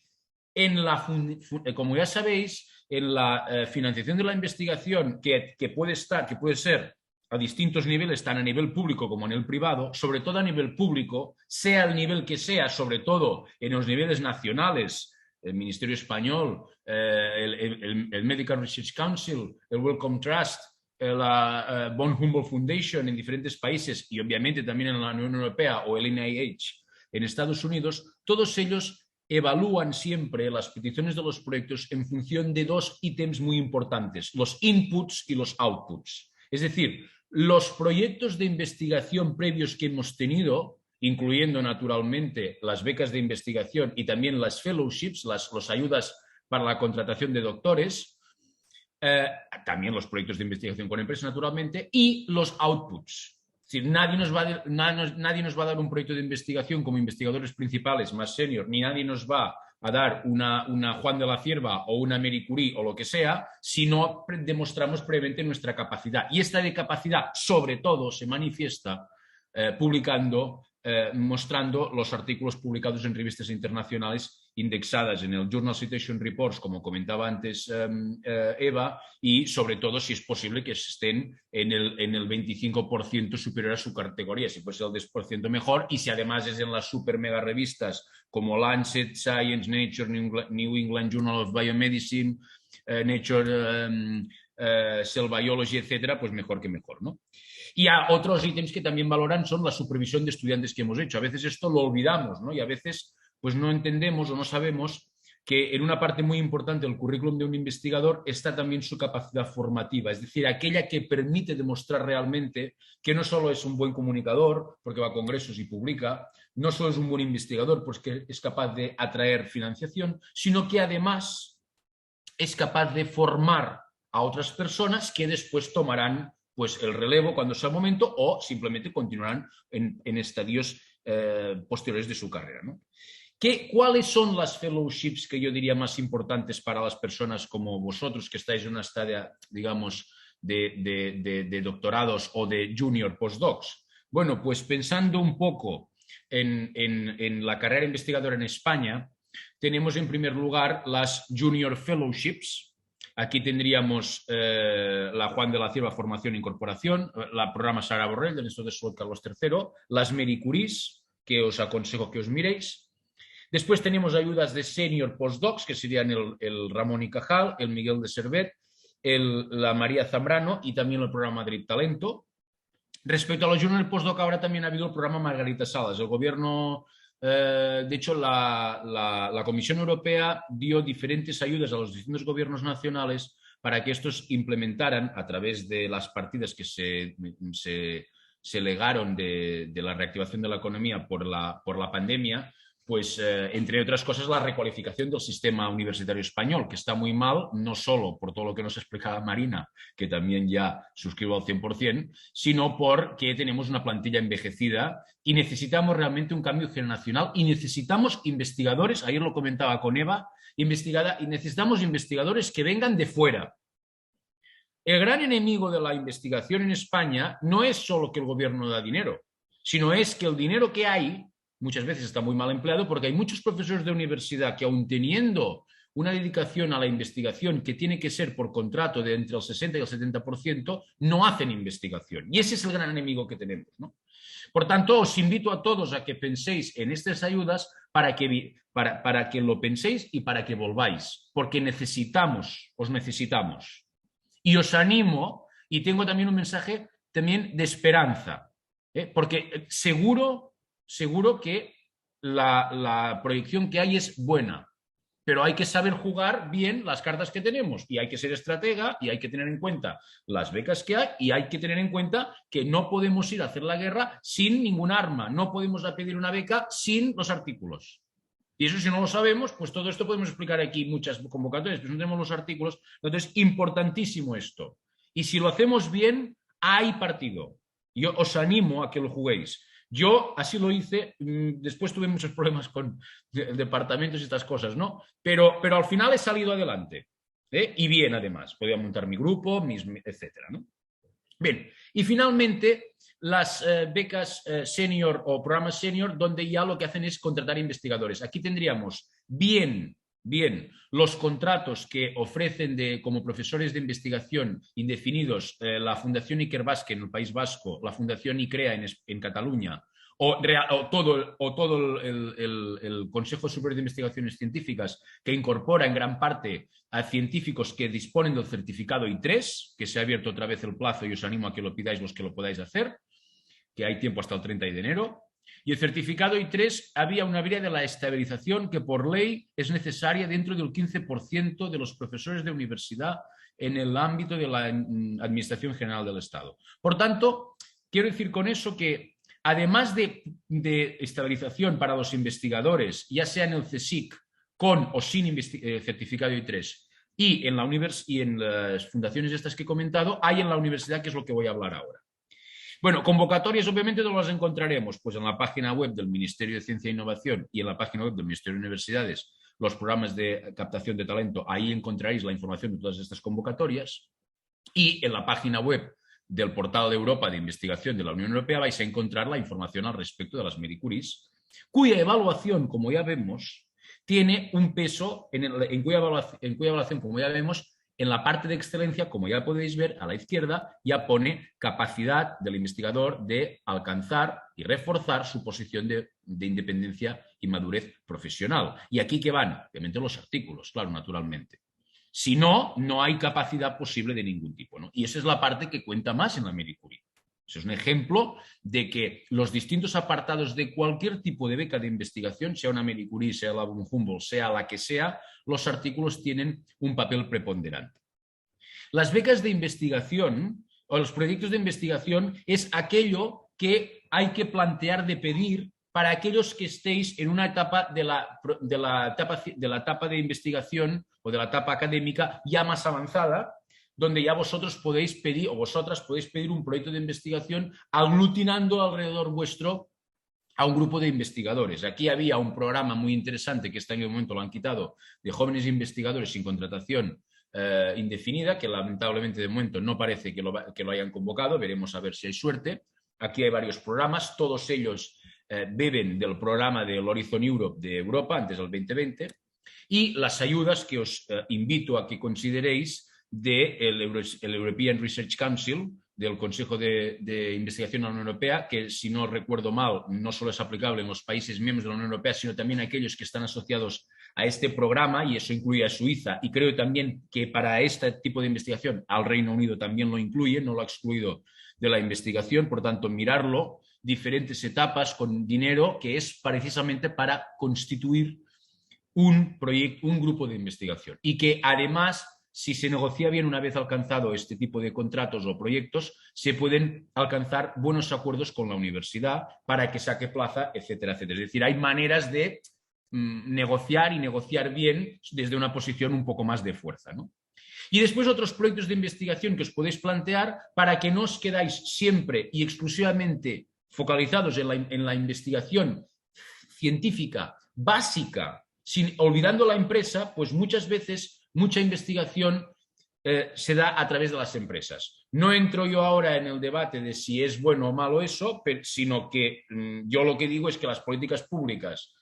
D: como ya sabéis, en la financiación de la investigación, que puede ser a distintos niveles, tan a nivel público como en el privado, sobre todo a nivel público, sea el nivel que sea, sobre todo en los niveles nacionales, el Ministerio Español, el Medical Research Council, el Wellcome Trust, la Von Humboldt Foundation en diferentes países y obviamente también en la Unión Europea o el NIH en Estados Unidos, todos ellos evalúan siempre las peticiones de los proyectos en función de 2 ítems muy importantes, los inputs y los outputs. Es decir, los proyectos de investigación previos que hemos tenido incluyendo naturalmente las becas de investigación y también las fellowships, las ayudas para la contratación de doctores, también los proyectos de investigación con empresas naturalmente, y los outputs. Es decir, nadie nos va a dar un proyecto de investigación como investigadores principales más senior, ni nadie nos va a dar una Juan de la Cierva o una Marie Curie o lo que sea, si no demostramos previamente nuestra capacidad. Y esta de capacidad, sobre todo, se manifiesta mostrando los artículos publicados en revistas internacionales indexadas en el Journal Citation Reports, como comentaba antes Eva, y sobre todo si es posible que estén en el 25% superior a su categoría, si puede ser el 10% mejor, y si además es en las super mega revistas como Lancet, Science, Nature, New England Journal of Biomedicine, Nature, Cell Biology, etcétera, pues mejor que mejor, ¿no? Y a otros ítems que también valoran son la supervisión de estudiantes que hemos hecho. A veces esto lo olvidamos, ¿no? Y a veces pues no entendemos o no sabemos que en una parte muy importante del currículum de un investigador está también su capacidad formativa, es decir, aquella que permite demostrar realmente que no solo es un buen comunicador, porque va a congresos y publica, no solo es un buen investigador, pues que es capaz de atraer financiación, sino que además es capaz de formar a otras personas que después tomarán pues el relevo cuando sea el momento o simplemente continuarán en estadios posteriores de su carrera, ¿no? ¿Cuáles son las fellowships que yo diría más importantes para las personas como vosotros que estáis en una estadia, digamos, de doctorados o de junior postdocs? Bueno, pues pensando un poco en la carrera investigadora en España, tenemos en primer lugar las junior fellowships. Aquí tendríamos la Juan de la Cierva Formación e Incorporación, la programa Sara Borrell del Instituto de Salud Carlos III, las Marie Curies, que os aconsejo que os miréis. Después tenemos ayudas de senior postdocs, que serían el Ramón y Cajal, el Miguel de Servet, la María Zambrano y también el programa Madrid Talento. Respecto a los junior postdoc, ahora también ha habido el programa Margarita Salas. El gobierno, de hecho, la Comisión Europea dio diferentes ayudas a los distintos gobiernos nacionales para que estos implementaran, a través de las partidas que se legaron de la reactivación de la economía por la pandemia, pues entre otras cosas la recualificación del sistema universitario español, que está muy mal, no solo por todo lo que nos explicaba Marina, que también ya suscribo al 100%, sino porque tenemos una plantilla envejecida y necesitamos realmente un cambio generacional y necesitamos investigadores, ayer lo comentaba con Eva, y necesitamos investigadores que vengan de fuera. El gran enemigo de la investigación en España no es solo que el gobierno da dinero, sino es que el dinero que hay muchas veces está muy mal empleado porque hay muchos profesores de universidad que, aun teniendo una dedicación a la investigación que tiene que ser por contrato de entre el 60 y el 70%, no hacen investigación. Y ese es el gran enemigo que tenemos, ¿no? Por tanto, os invito a todos a que penséis en estas ayudas para que lo penséis y para que volváis, porque os necesitamos. Y os animo, y tengo también un mensaje también de esperanza, porque seguro que la proyección que hay es buena, pero hay que saber jugar bien las cartas que tenemos y hay que ser estratega y hay que tener en cuenta las becas que hay y hay que tener en cuenta que no podemos ir a hacer la guerra sin ningún arma, no podemos pedir una beca sin los artículos. Y eso, si no lo sabemos, pues todo esto podemos explicar aquí muchas convocatorias, pero no tenemos los artículos. Entonces, importantísimo esto. Y si lo hacemos bien, hay partido. Yo os animo a que lo juguéis. Yo así lo hice, después tuve muchos problemas con departamentos y estas cosas, ¿no? Pero al final he salido adelante, y bien además. Podía montar mi grupo, etcétera, ¿no? Bien, y finalmente las becas senior o programas senior, donde ya lo que hacen es contratar investigadores. Aquí tendríamos bien los contratos que ofrecen como profesores de investigación indefinidos la Fundación Iker Basque en el País Vasco, la Fundación ICREA en Cataluña, o todo el Consejo Superior de Investigaciones Científicas, que incorpora en gran parte a científicos que disponen del certificado I3, que se ha abierto otra vez el plazo y os animo a que lo pidáis los que lo podáis hacer, que hay tiempo hasta el 30 de enero. Y el certificado I3 había una vía de la estabilización que por ley es necesaria dentro del 15% de los profesores de universidad en el ámbito de la Administración General del Estado. Por tanto, quiero decir con eso que además de estabilización para los investigadores, ya sea en el CSIC, con o sin certificado I3, y en las fundaciones estas que he comentado, hay en la universidad, que es lo que voy a hablar ahora. Bueno, convocatorias obviamente no las encontraremos pues en la página web del Ministerio de Ciencia e Innovación y en la página web del Ministerio de Universidades, los programas de captación de talento, ahí encontraréis la información de todas estas convocatorias, y en la página web del Portal de Europa de Investigación de la Unión Europea vais a encontrar la información al respecto de las Marie Curies, cuya evaluación, como ya vemos, tiene un peso en cuya evaluación, como ya vemos, en la parte de excelencia, como ya podéis ver a la izquierda, ya pone capacidad del investigador de alcanzar y reforzar su posición de independencia y madurez profesional. Y aquí que van, obviamente, los artículos, claro, naturalmente. Si no, no hay capacidad posible de ningún tipo, ¿no? Y esa es la parte que cuenta más en la Marie Curie. Eso es un ejemplo de que los distintos apartados de cualquier tipo de beca de investigación, sea una Marie Curie, sea la von Humboldt, sea la que sea, los artículos tienen un papel preponderante. Las becas de investigación o los proyectos de investigación es aquello que hay que plantear de pedir para aquellos que estéis en una etapa de la etapa de investigación o de la etapa académica ya más avanzada, donde ya vosotros podéis pedir, o vosotras podéis pedir un proyecto de investigación aglutinando alrededor vuestro a un grupo de investigadores. Aquí había un programa muy interesante que en el momento lo han quitado, de jóvenes investigadores sin contratación indefinida, que lamentablemente de momento no parece que lo hayan convocado, veremos a ver si hay suerte. Aquí hay varios programas, todos ellos beben del programa del Horizon Europe de Europa, antes del 2020, y las ayudas que os invito a que consideréis del European Research Council, del Consejo de Investigación de la Unión Europea, que si no recuerdo mal, no solo es aplicable en los países miembros de la Unión Europea, sino también a aquellos que están asociados a este programa, y eso incluye a Suiza, y creo también que para este tipo de investigación al Reino Unido también lo incluye, no lo ha excluido de la investigación, por tanto, mirarlo, diferentes etapas con dinero que es precisamente para constituir un grupo de investigación, y que además, si se negocia bien una vez alcanzado este tipo de contratos o proyectos, se pueden alcanzar buenos acuerdos con la universidad para que saque plaza, etcétera, etcétera. Es decir, hay maneras de negociar y negociar bien desde una posición un poco más de fuerza, ¿no? Y después otros proyectos de investigación que os podéis plantear para que no os quedáis siempre y exclusivamente focalizados en la investigación científica básica, olvidando la empresa, pues muchas veces mucha investigación se da a través de las empresas. No entro yo ahora en el debate de si es bueno o malo eso, sino que yo lo que digo es que las políticas públicas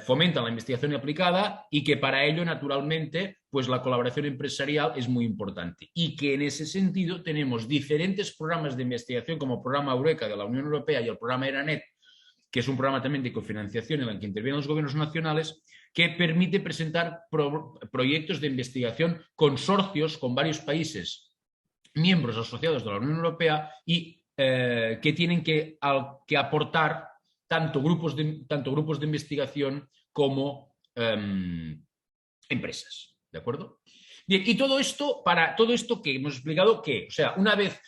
D: fomentan la investigación aplicada, y que para ello, naturalmente, pues la colaboración empresarial es muy importante, y que en ese sentido tenemos diferentes programas de investigación, como el programa Eureka de la Unión Europea y el programa ERANET, que es un programa también de cofinanciación en el que intervienen los gobiernos nacionales, que permite presentar proyectos de investigación, consorcios con varios países miembros asociados de la Unión Europea, y que tienen que aportar tanto grupos de investigación como empresas. ¿De acuerdo? Bien, y todo esto que hemos explicado, ¿qué? O sea, una vez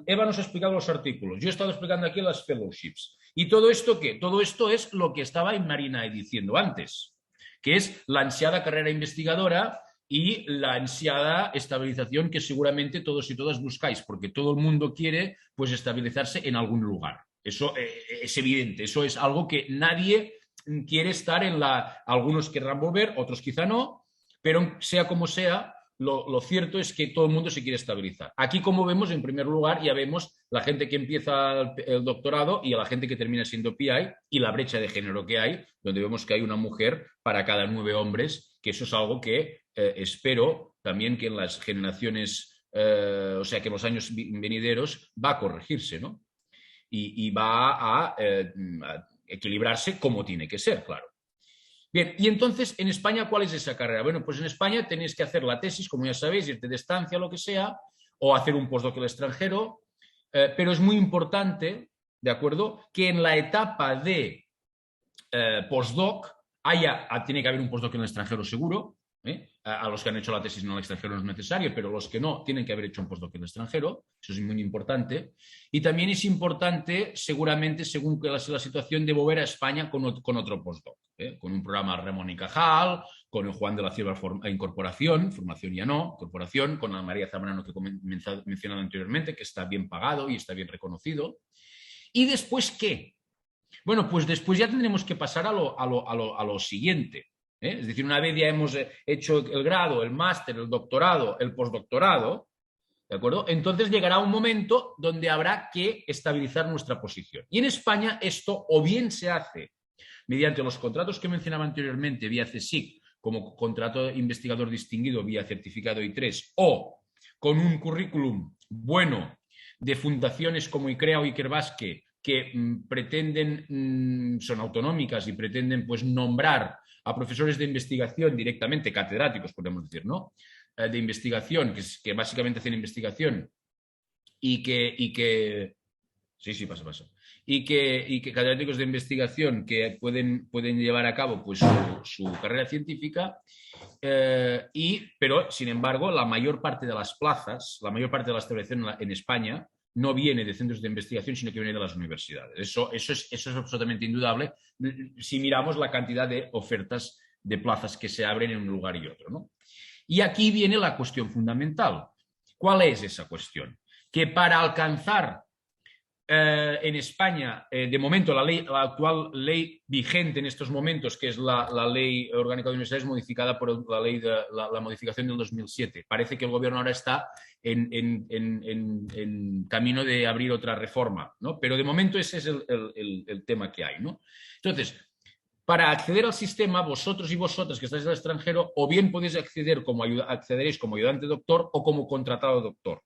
D: Eva nos ha explicado los artículos, yo he estado explicando aquí las fellowships. ¿Y todo esto qué? Todo esto es lo que estaba Marina diciendo antes, que es la ansiada carrera investigadora y la ansiada estabilización que seguramente todos y todas buscáis, porque todo el mundo quiere, pues, estabilizarse en algún lugar. Eso es evidente, eso es algo que nadie quiere estar algunos querrán volver, otros quizá no, pero sea como sea, lo cierto es que todo el mundo se quiere estabilizar. Aquí, como vemos, en primer lugar, ya vemos la gente que empieza el doctorado y a la gente que termina siendo PI, y la brecha de género que hay, donde vemos que hay una mujer para cada 9 hombres, que eso es algo que espero también que en las generaciones, o sea, que en los años venideros va a corregirse, ¿no? Y va a equilibrarse como tiene que ser, claro. Bien, y entonces, en España, ¿cuál es esa carrera? Bueno, pues en España tenéis que hacer la tesis, como ya sabéis, irte de estancia o lo que sea, o hacer un postdoc en el extranjero, pero es muy importante, ¿de acuerdo?, que en la etapa de postdoc tiene que haber un postdoc en el extranjero seguro, A los que han hecho la tesis en el extranjero no es necesario, pero los que no tienen que haber hecho un postdoc en el extranjero, eso es muy importante. Y también es importante, seguramente, según la situación, de volver a España con otro postdoc, con un programa Ramón y Cajal, con el Juan de la Cierva Incorporación, formación ya no, incorporación, con la María Zambrano que he mencionado anteriormente, que está bien pagado y está bien reconocido. ¿Y después qué? Bueno, pues después ya tendremos que pasar a lo siguiente. Es decir, una vez ya hemos hecho el grado, el máster, el doctorado, el postdoctorado, ¿de acuerdo? Entonces llegará un momento donde habrá que estabilizar nuestra posición. Y en España esto o bien se hace mediante los contratos que mencionaba anteriormente, vía CSIC, como contrato investigador distinguido vía certificado I3, o con un currículum bueno de fundaciones como ICREA o Ikerbasque que pretenden, son autonómicas y pretenden pues nombrar a profesores de investigación directamente, catedráticos podemos decir, ¿no? De investigación, que básicamente hacen investigación y que sí, pasa. Y que catedráticos de investigación que pueden llevar a cabo pues, su carrera científica, pero sin embargo la mayor parte de las plazas, la mayor parte de la establección en España no viene de centros de investigación, sino que viene de las universidades. Eso es absolutamente indudable si miramos la cantidad de ofertas de plazas que se abren en un lugar y otro, ¿no? Y aquí viene la cuestión fundamental. ¿Cuál es esa cuestión? Que para alcanzar en España, de momento, la actual ley vigente en estos momentos, que es la Ley Orgánica de Universidades, modificada por la ley de la modificación del 2007. Parece que el gobierno ahora está en camino de abrir otra reforma, ¿no? Pero de momento ese es el tema que hay, ¿no? Entonces, para acceder al sistema, vosotros y vosotras que estáis en el extranjero, o bien podéis accederéis como ayudante doctor o como contratado doctor,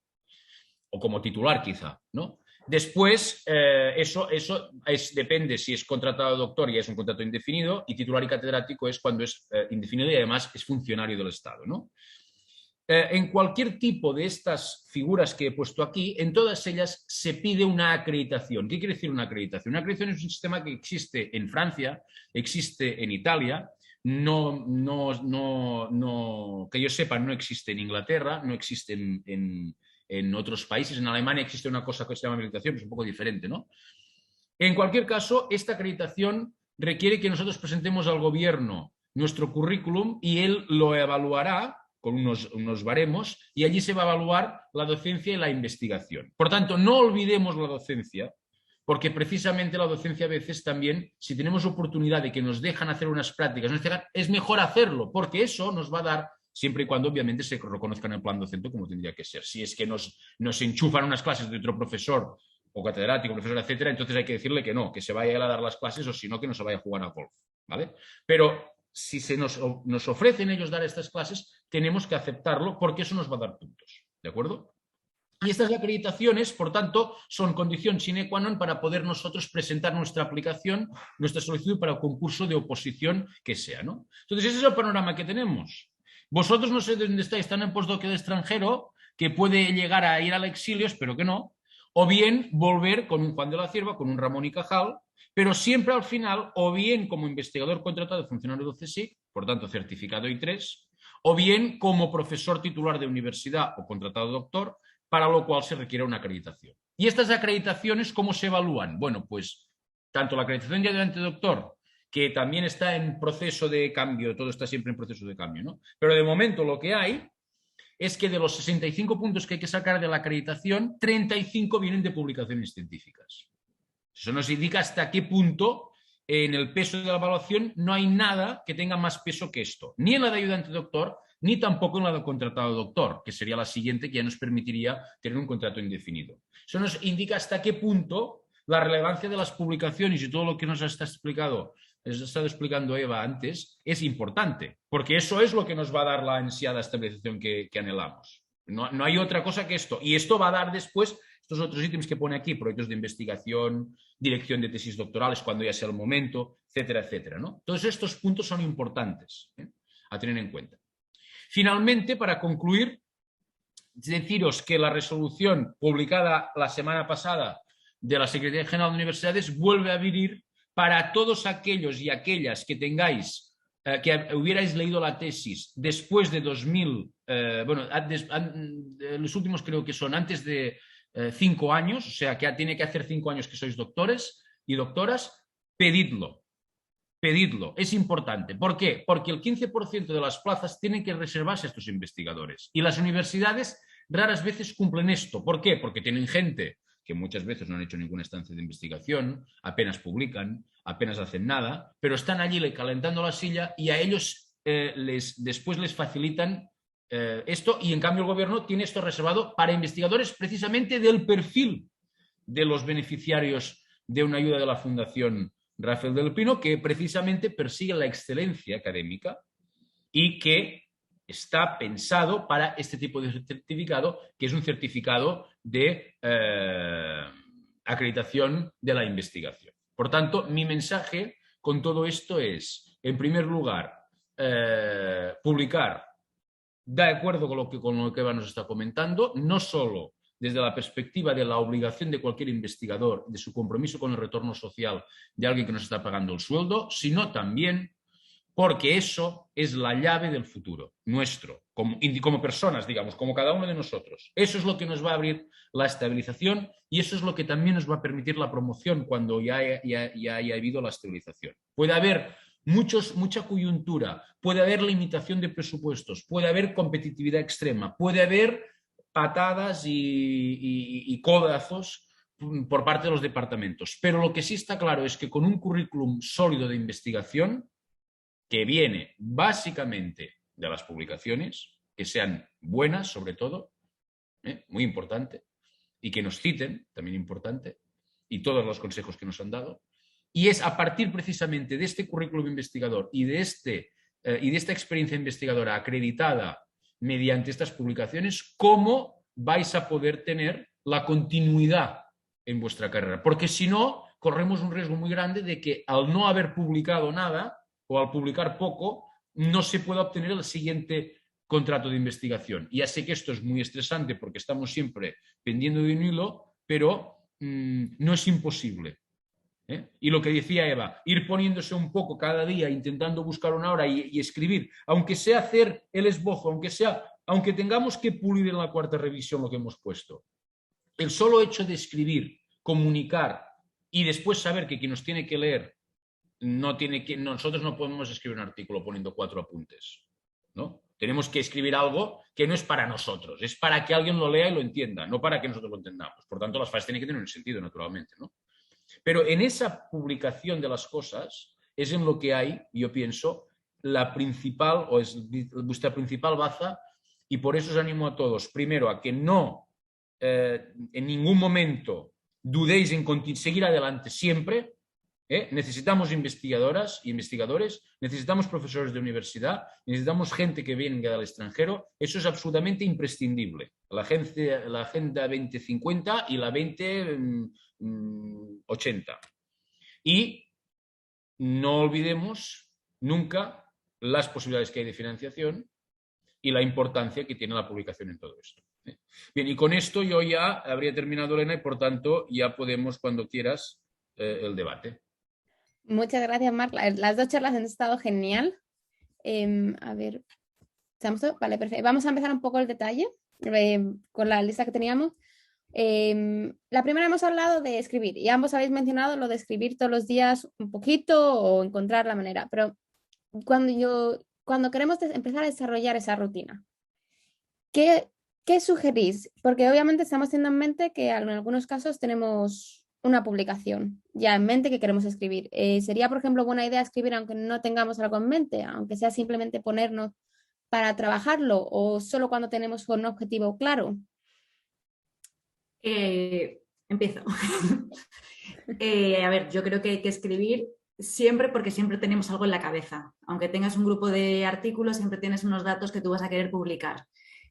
D: o como titular quizá, ¿no? Después, eso depende si es contratado doctor y es un contrato indefinido, y titular y catedrático es cuando es indefinido y además es funcionario del Estado, ¿no? En cualquier tipo de estas figuras que he puesto aquí, en todas ellas se pide una acreditación. ¿Qué quiere decir una acreditación? Una acreditación es un sistema que existe en Francia, existe en Italia, que yo sepa no existe en Inglaterra, no existe en otros países. En Alemania existe una cosa que se llama acreditación, que es un poco diferente, ¿no? En cualquier caso, esta acreditación requiere que nosotros presentemos al gobierno nuestro currículum y él lo evaluará con unos baremos y allí se va a evaluar la docencia y la investigación. Por tanto, no olvidemos la docencia, porque precisamente la docencia a veces también, si tenemos oportunidad de que nos dejan hacer unas prácticas, es mejor hacerlo, porque eso nos va a dar, siempre y cuando obviamente se reconozca en el plan docente como tendría que ser. Si es que nos enchufan unas clases de otro profesor o catedrático, profesor, etcétera, entonces hay que decirle que no, que se vaya a dar las clases o si no, que no se vaya a jugar a golf, ¿vale? Pero si nos ofrecen ellos dar estas clases, tenemos que aceptarlo porque eso nos va a dar puntos, ¿de acuerdo? Y estas acreditaciones, por tanto, son condición sine qua non para poder nosotros presentar nuestra aplicación, nuestra solicitud para el concurso de oposición que sea, ¿no? Entonces, ese es el panorama que tenemos. Vosotros no sé de dónde estáis, están en postdoc de extranjero, que puede llegar a ir al exilio, espero que no, o bien volver con un Juan de la Cierva, con un Ramón y Cajal, pero siempre al final, o bien como investigador contratado de funcionario del CSIC, por tanto certificado I3, o bien como profesor titular de universidad o contratado doctor, para lo cual se requiere una acreditación. ¿Y estas acreditaciones cómo se evalúan? Bueno, pues tanto la acreditación de ayudante doctor, que también está en proceso de cambio, todo está siempre en proceso de cambio, ¿no? Pero de momento lo que hay es que de los 65 puntos que hay que sacar de la acreditación, 35 vienen de publicaciones científicas. Eso nos indica hasta qué punto en el peso de la evaluación no hay nada que tenga más peso que esto, ni en la de ayudante doctor, ni tampoco en la de contratado doctor, que sería la siguiente, que ya nos permitiría tener un contrato indefinido. Eso nos indica hasta qué punto la relevancia de las publicaciones y todo lo que nos ha estado explicando Eva antes es importante, porque eso es lo que nos va a dar la ansiada estabilización que anhelamos. No hay otra cosa que esto. Y esto va a dar después estos otros ítems que pone aquí, proyectos de investigación, dirección de tesis doctorales cuando ya sea el momento, etcétera, etcétera, ¿no? Todos estos puntos son importantes a tener en cuenta. Finalmente, para concluir, deciros que la resolución publicada la semana pasada de la Secretaría General de Universidades vuelve a abrir para todos aquellos y aquellas que tengáis que hubierais leído la tesis después de 2000, los últimos creo que son antes de 5 años, o sea, que tiene que hacer 5 años que sois doctores y doctoras, pedidlo. Pedidlo, es importante. ¿Por qué? Porque el 15% de las plazas tienen que reservarse a estos investigadores. Y las universidades raras veces cumplen esto. ¿Por qué? Porque tienen gente que muchas veces no han hecho ninguna estancia de investigación, apenas publican, apenas hacen nada, pero están allí calentando la silla y a ellos después les facilitan esto, y en cambio el gobierno tiene esto reservado para investigadores precisamente del perfil de los beneficiarios de una ayuda de la Fundación Rafael del Pino, que precisamente persigue la excelencia académica y que está pensado para este tipo de certificado, que es un certificado de acreditación de la investigación. Por tanto, mi mensaje con todo esto es, en primer lugar, publicar de acuerdo con lo que Eva nos está comentando, no solo desde la perspectiva de la obligación de cualquier investigador, de su compromiso con el retorno social de alguien que nos está pagando el sueldo, sino también porque eso es la llave del futuro nuestro, como personas, digamos, como cada uno de nosotros. Eso es lo que nos va a abrir la estabilización y eso es lo que también nos va a permitir la promoción cuando ya haya habido la estabilización. Puede haber mucha coyuntura, puede haber limitación de presupuestos, puede haber competitividad extrema, puede haber patadas y codazos por parte de los departamentos. Pero lo que sí está claro es que con un currículum sólido de investigación, que viene básicamente de las publicaciones, que sean buenas sobre todo, muy importante, y que nos citen, también importante, y todos los consejos que nos han dado. Y es a partir precisamente de este currículum investigador y de esta experiencia investigadora acreditada mediante estas publicaciones cómo vais a poder tener la continuidad en vuestra carrera. Porque si no, corremos un riesgo muy grande de que al no haber publicado nada o al publicar poco, no se pueda obtener el siguiente contrato de investigación. Ya sé que esto es muy estresante porque estamos siempre pendiendo de un hilo, pero no es imposible. Y lo que decía Eva, ir poniéndose un poco cada día, intentando buscar una hora y escribir, aunque sea hacer el esbozo, aunque tengamos que pulir en la 4ª revisión lo que hemos puesto. El solo hecho de escribir, comunicar y después saber que quien nos tiene que leer nosotros no podemos escribir un artículo poniendo 4 apuntes, ¿no? Tenemos que escribir algo que no es para nosotros, es para que alguien lo lea y lo entienda, no para que nosotros lo entendamos. Por tanto, las frases tienen que tener un sentido, naturalmente, ¿no? Pero en esa publicación de las cosas es en lo que hay, yo pienso, la principal, o es vuestra principal baza, y por eso os animo a todos, primero, a que no en ningún momento dudéis en seguir adelante siempre. Necesitamos investigadoras y investigadores, necesitamos profesores de universidad, necesitamos gente que venga del extranjero. Eso es absolutamente imprescindible. La Agenda 2050 y la 2080. Y no olvidemos nunca las posibilidades que hay de financiación y la importancia que tiene la publicación en todo esto. Bien, y con esto yo ya habría terminado, Elena, y por tanto ya podemos, cuando quieras, el debate.
B: Muchas gracias, Marc. Las 2 charlas han estado genial. A ver, vale, perfecto. Vamos a empezar un poco el detalle con la lista que teníamos. La primera hemos hablado de escribir y ambos habéis mencionado lo de escribir todos los días un poquito o encontrar la manera, pero cuando queremos empezar a desarrollar esa rutina, ¿qué sugerís? Porque obviamente estamos teniendo en mente que en algunos casos tenemos una publicación ya en mente que queremos escribir. ¿Sería, por ejemplo, buena idea escribir aunque no tengamos algo en mente, aunque sea simplemente ponernos para trabajarlo o solo cuando tenemos un objetivo claro?
C: Empiezo. A ver, yo creo que hay que escribir siempre porque siempre tenemos algo en la cabeza. Aunque tengas un grupo de artículos, siempre tienes unos datos que tú vas a querer publicar.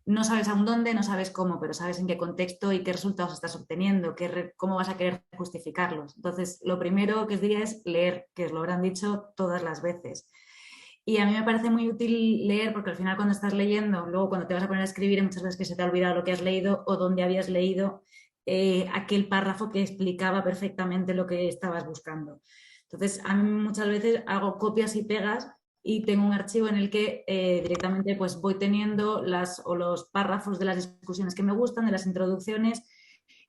C: No sabes aún dónde, no sabes cómo, pero sabes en qué contexto y qué resultados estás obteniendo, cómo vas a querer justificarlos. Entonces, lo primero que os diría es leer, que os lo habrán dicho todas las veces. Y a mí me parece muy útil leer porque al final cuando estás leyendo, luego cuando te vas a poner a escribir, muchas veces que se te ha olvidado lo que has leído o dónde habías leído aquel párrafo que explicaba perfectamente lo que estabas buscando. Entonces, a mí muchas veces hago copias y pegas y tengo un archivo en el que directamente pues voy teniendo los párrafos de las discusiones que me gustan, de las introducciones,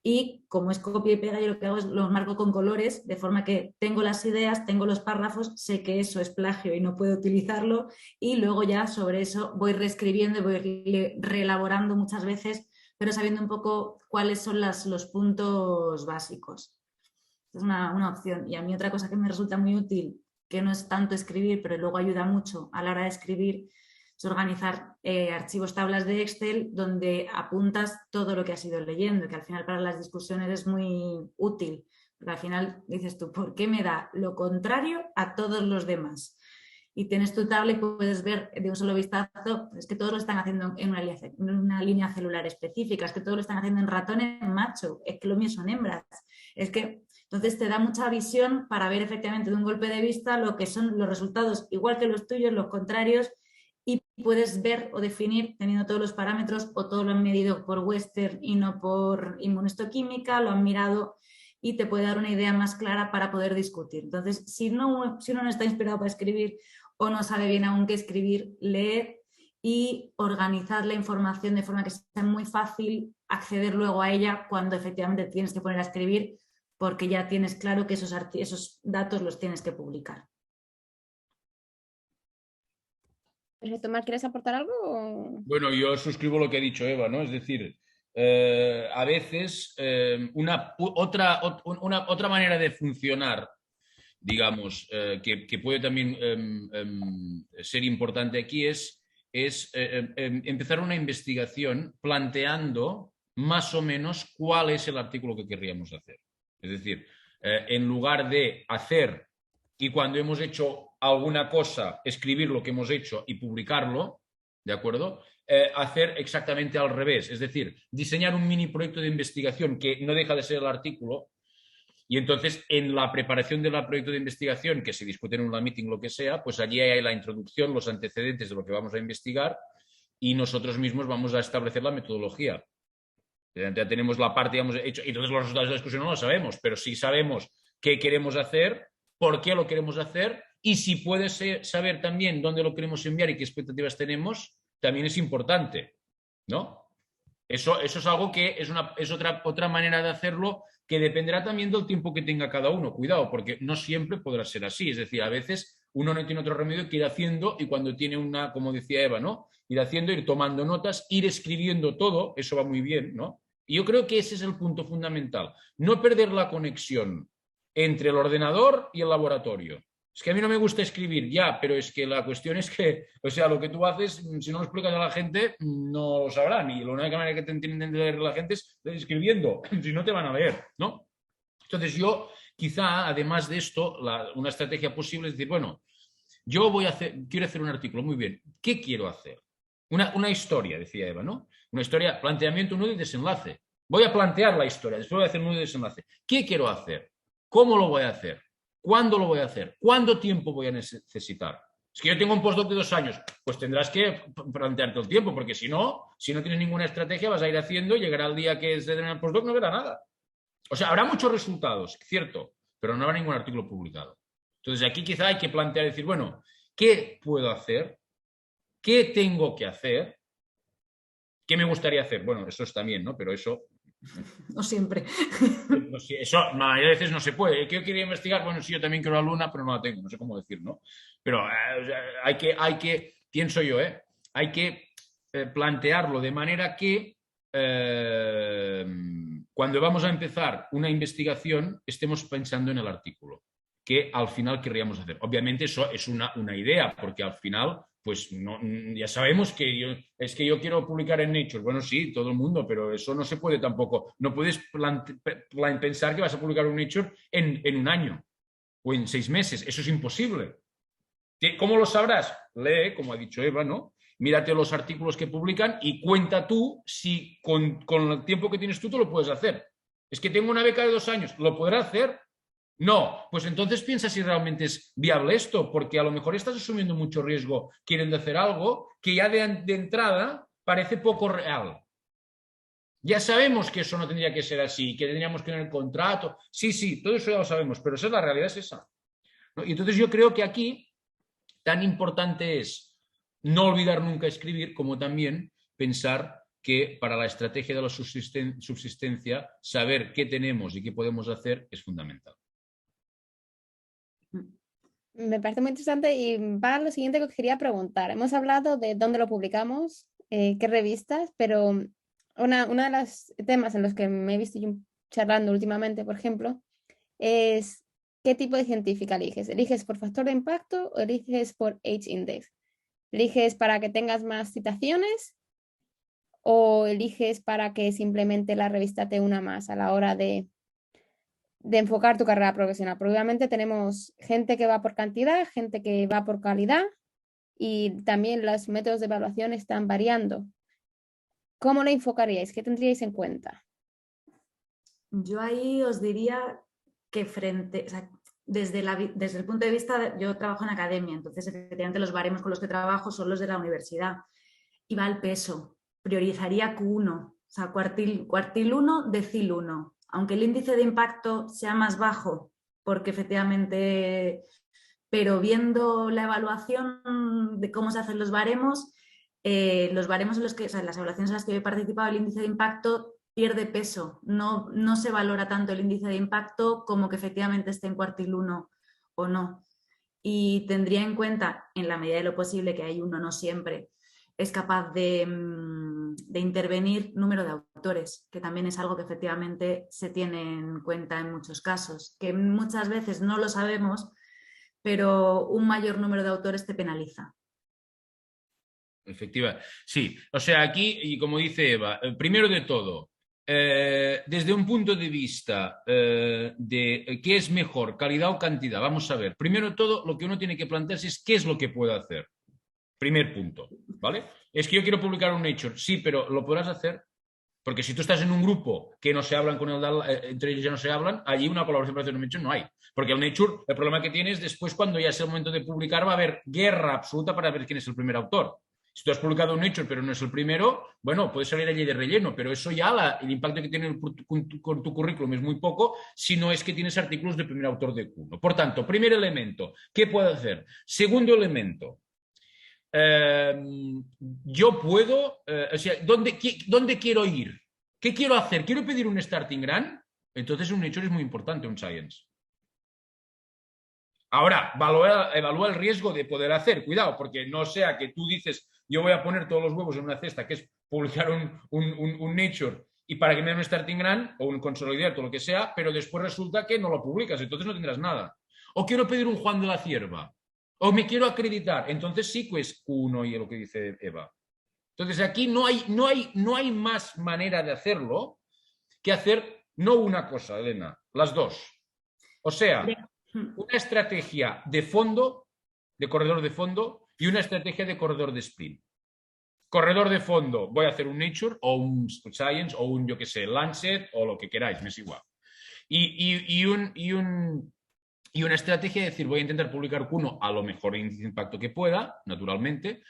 C: y como es copia y pega, yo lo que hago es los marco con colores, de forma que tengo las ideas, tengo los párrafos, sé que eso es plagio y no puedo utilizarlo, y luego ya sobre eso voy reescribiendo y voy reelaborando muchas veces, pero sabiendo un poco cuáles son los puntos básicos. Es una opción. Y a mí otra cosa que me resulta muy útil, que no es tanto escribir, pero luego ayuda mucho a la hora de escribir, es organizar archivos, tablas de Excel, donde apuntas todo lo que has ido leyendo, que al final para las discusiones es muy útil, porque al final dices tú, ¿por qué me da lo contrario a todos los demás? Y tienes tu tabla y puedes ver de un solo vistazo, es que todos lo están haciendo en una línea celular específica, es que todos lo están haciendo en ratones macho, es que lo mío son hembras, es que... Entonces te da mucha visión para ver efectivamente de un golpe de vista lo que son los resultados, igual que los tuyos, los contrarios, y puedes ver o definir teniendo todos los parámetros, o todo lo han medido por Western y no por inmunohistoquímica, lo han mirado y te puede dar una idea más clara para poder discutir. Entonces, si uno no está inspirado para escribir o no sabe bien aún qué escribir, leer y organizar la información de forma que sea muy fácil acceder luego a ella cuando efectivamente tienes que poner a escribir, porque ya tienes claro que esos datos los tienes que publicar.
B: Perfecto, Marc, ¿quieres aportar algo?
D: Bueno, yo suscribo lo que ha dicho Eva, ¿no? Es decir, a veces otra manera de funcionar, digamos, que puede también ser importante aquí es empezar una investigación planteando más o menos cuál es el artículo que querríamos hacer. Es decir, en lugar de hacer y cuando hemos hecho alguna cosa, escribir lo que hemos hecho y publicarlo, ¿de acuerdo? Hacer exactamente al revés, es decir, diseñar un mini proyecto de investigación que no deja de ser el artículo, y entonces en la preparación del proyecto de investigación que se discute en una meeting, lo que sea, pues allí hay la introducción, los antecedentes de lo que vamos a investigar, y nosotros mismos vamos a establecer la metodología. Ya tenemos la parte, digamos, hecho, y entonces los resultados de la discusión no lo sabemos, pero sí sabemos qué queremos hacer, por qué lo queremos hacer, y si puedes saber también dónde lo queremos enviar y qué expectativas tenemos, también es importante, ¿no? Eso es algo que es otra manera de hacerlo, que dependerá también del tiempo que tenga cada uno. Cuidado, porque no siempre podrá ser así. Es decir, a veces uno no tiene otro remedio que ir haciendo, y cuando tiene como decía Eva, ¿no? Ir haciendo, ir tomando notas, ir escribiendo todo, eso va muy bien, ¿no? Y yo creo que ese es el punto fundamental. No perder la conexión entre el ordenador y el laboratorio. Es que a mí no me gusta escribir, ya, pero es que la cuestión es que, o sea, lo que tú haces, si no lo explicas a la gente, no lo sabrán. Y la única manera que te entienden de leer la gente es escribiendo, si no te van a leer, ¿no? Entonces yo, quizá, además de esto, una estrategia posible es decir, bueno, yo quiero hacer un artículo, muy bien, ¿qué quiero hacer? Una historia, decía Eva, ¿no? Una historia, planteamiento, nudo y desenlace. Voy a plantear la historia, después voy a hacer un nudo y desenlace. ¿Qué quiero hacer? ¿Cómo lo voy a hacer? ¿Cuándo lo voy a hacer? ¿Cuánto tiempo voy a necesitar? Es que yo tengo un postdoc de 2 años, pues tendrás que plantearte el tiempo, porque si no tienes ninguna estrategia, vas a ir haciendo, llegará el día que se den el postdoc, no verá nada. O sea, habrá muchos resultados, cierto, pero no habrá ningún artículo publicado. Entonces aquí quizá hay que plantear y decir, bueno, ¿qué puedo hacer? ¿Qué tengo que hacer? ¿Qué me gustaría hacer? Bueno, eso es también, ¿no? Pero eso...
C: No siempre.
D: Eso, la mayoría de veces no se puede. ¿Qué yo quería investigar? Bueno, sí, yo también quiero la luna, pero no la tengo. No sé cómo decir, ¿no? Pero hay que, pienso yo, hay que plantearlo de manera que cuando vamos a empezar una investigación estemos pensando en el artículo que al final querríamos hacer. Obviamente eso es una idea, porque al final pues no, ya sabemos que yo quiero publicar en Nature. Bueno, sí, todo el mundo, pero eso no se puede tampoco. No puedes pensar que vas a publicar un Nature en 1 año o en 6 meses. Eso es imposible. ¿Cómo lo sabrás? Lee, como ha dicho Eva, ¿no? Mírate los artículos que publican y cuenta tú si con el tiempo que tienes tú lo puedes hacer. Es que tengo una beca de 2 años, ¿lo podrá hacer? No, pues entonces piensa si realmente es viable esto, porque a lo mejor estás asumiendo mucho riesgo queriendo hacer algo que ya de entrada parece poco real. Ya sabemos que eso no tendría que ser así, que tendríamos que tener el contrato. Sí, todo eso ya lo sabemos, pero esa es la realidad, es esa, ¿no? Y entonces yo creo que aquí tan importante es no olvidar nunca escribir como también pensar que para la estrategia de la subsistencia, saber qué tenemos y qué podemos hacer es fundamental.
B: Me parece muy interesante y va lo siguiente que os quería preguntar. Hemos hablado de dónde lo publicamos, qué revistas, pero uno de los temas en los que me he visto yo charlando últimamente, por ejemplo, es qué tipo de científica eliges. ¿Eliges por factor de impacto o eliges por H-index? ¿Eliges para que tengas más citaciones o eliges para que simplemente la revista te una más a la hora de enfocar tu carrera profesional? Porque obviamente tenemos gente que va por cantidad, gente que va por calidad y también los métodos de evaluación están variando. ¿Cómo lo enfocaríais? ¿Qué tendríais en cuenta?
C: Yo ahí os diría que o sea, desde el punto de vista, yo trabajo en academia, entonces efectivamente los baremos con los que trabajo son los de la universidad y va al peso. Priorizaría Q1, o sea, cuartil 1, decil 1. Aunque el índice de impacto sea más bajo, porque efectivamente, pero viendo la evaluación de cómo se hacen los baremos en los que, o sea, las evaluaciones en las que he participado, el índice de impacto pierde peso, no se valora tanto el índice de impacto como que efectivamente esté en cuartil 1 o no. Y tendría en cuenta, en la medida de lo posible, que hay uno, no siempre, es capaz de intervenir número de autores, que también es algo que efectivamente se tiene en cuenta en muchos casos, que muchas veces no lo sabemos, pero un mayor número de autores te penaliza.
D: Efectiva. Sí, o sea, aquí, y como dice Eva, primero de todo, desde un punto de vista de qué es mejor, calidad o cantidad, vamos a ver. Primero de todo, lo que uno tiene que plantearse es qué es lo que puede hacer. Primer punto, ¿vale? Es que yo quiero publicar un Nature, sí, pero ¿lo podrás hacer? Porque si tú estás en un grupo que no se hablan con entre ellos ya no se hablan, allí una colaboración para hacer un Nature no hay. Porque el Nature, el problema que tienes después, cuando ya es el momento de publicar, va a haber guerra absoluta para ver quién es el primer autor. Si tú has publicado un Nature pero no es el primero, bueno, puede salir allí de relleno, pero eso ya el impacto que tiene con tu currículum es muy poco, si no es que tienes artículos de primer autor de Q1. Por tanto, primer elemento, ¿qué puedo hacer? Segundo elemento, yo puedo, o sea, ¿dónde quiero ir? ¿Qué quiero hacer? ¿Quiero pedir un starting grant? Entonces un Nature es muy importante, un Science. Ahora, evalúa el riesgo de poder hacer, cuidado, porque no sea que tú dices, yo voy a poner todos los huevos en una cesta, que es publicar un Nature, y para que me den un starting grant o un consolidator o lo que sea, pero después resulta que no lo publicas, entonces no tendrás nada. O quiero pedir un Juan de la Cierva, o me quiero acreditar, entonces sí que es Q1 y lo que dice Eva. Entonces aquí no hay más manera de hacerlo que hacer no una cosa, Elena, las dos. O sea, una estrategia de fondo, de corredor de fondo, y una estrategia de corredor de sprint. Corredor de fondo, voy a hacer un Nature o un Science o un, yo qué sé, Lancet o lo que queráis, me es igual. Y una estrategia de decir, voy a intentar publicar uno a lo mejor índice de impacto que pueda, naturalmente,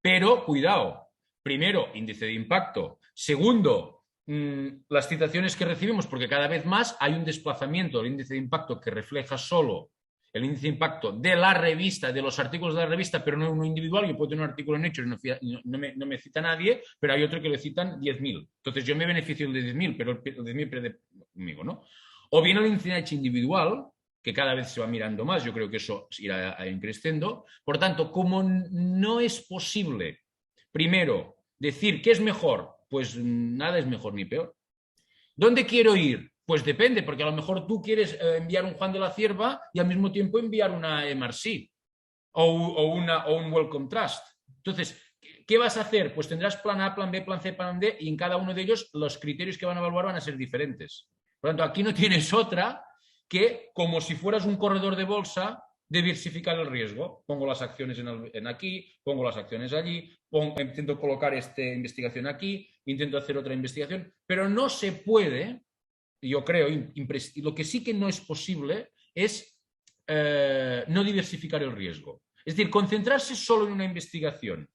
D: pero cuidado, primero, índice de impacto. Segundo, las citaciones que recibimos, porque cada vez más hay un desplazamiento del índice de impacto que refleja solo el índice de impacto de la revista, de los artículos de la revista, pero no uno individual. Yo puedo tener un artículo en Nature y no me cita nadie, pero hay otro que le citan 10.000. Entonces yo me beneficio del de 10.000, pero el de 10.000 pierde conmigo, ¿no? O bien el índice de H individual, que cada vez se va mirando más, yo creo que eso irá creciendo. Por tanto, como no es posible, primero, decir qué es mejor, pues nada es mejor ni peor. ¿Dónde quiero ir? Pues depende, porque a lo mejor tú quieres enviar un Juan de la Cierva y al mismo tiempo enviar una MRC o un Welcome Trust. Entonces, ¿qué vas a hacer? Pues tendrás plan A, plan B, plan C, plan D, y en cada uno de ellos los criterios que van a evaluar van a ser diferentes. Por lo tanto, aquí no tienes otra que, como si fueras un corredor de bolsa, diversificar el riesgo. Pongo las acciones en aquí, pongo las acciones allí, intento colocar esta investigación aquí, intento hacer otra investigación, pero no se puede, yo creo, lo que sí que no es posible es no diversificar el riesgo. Es decir, concentrarse solo en una investigación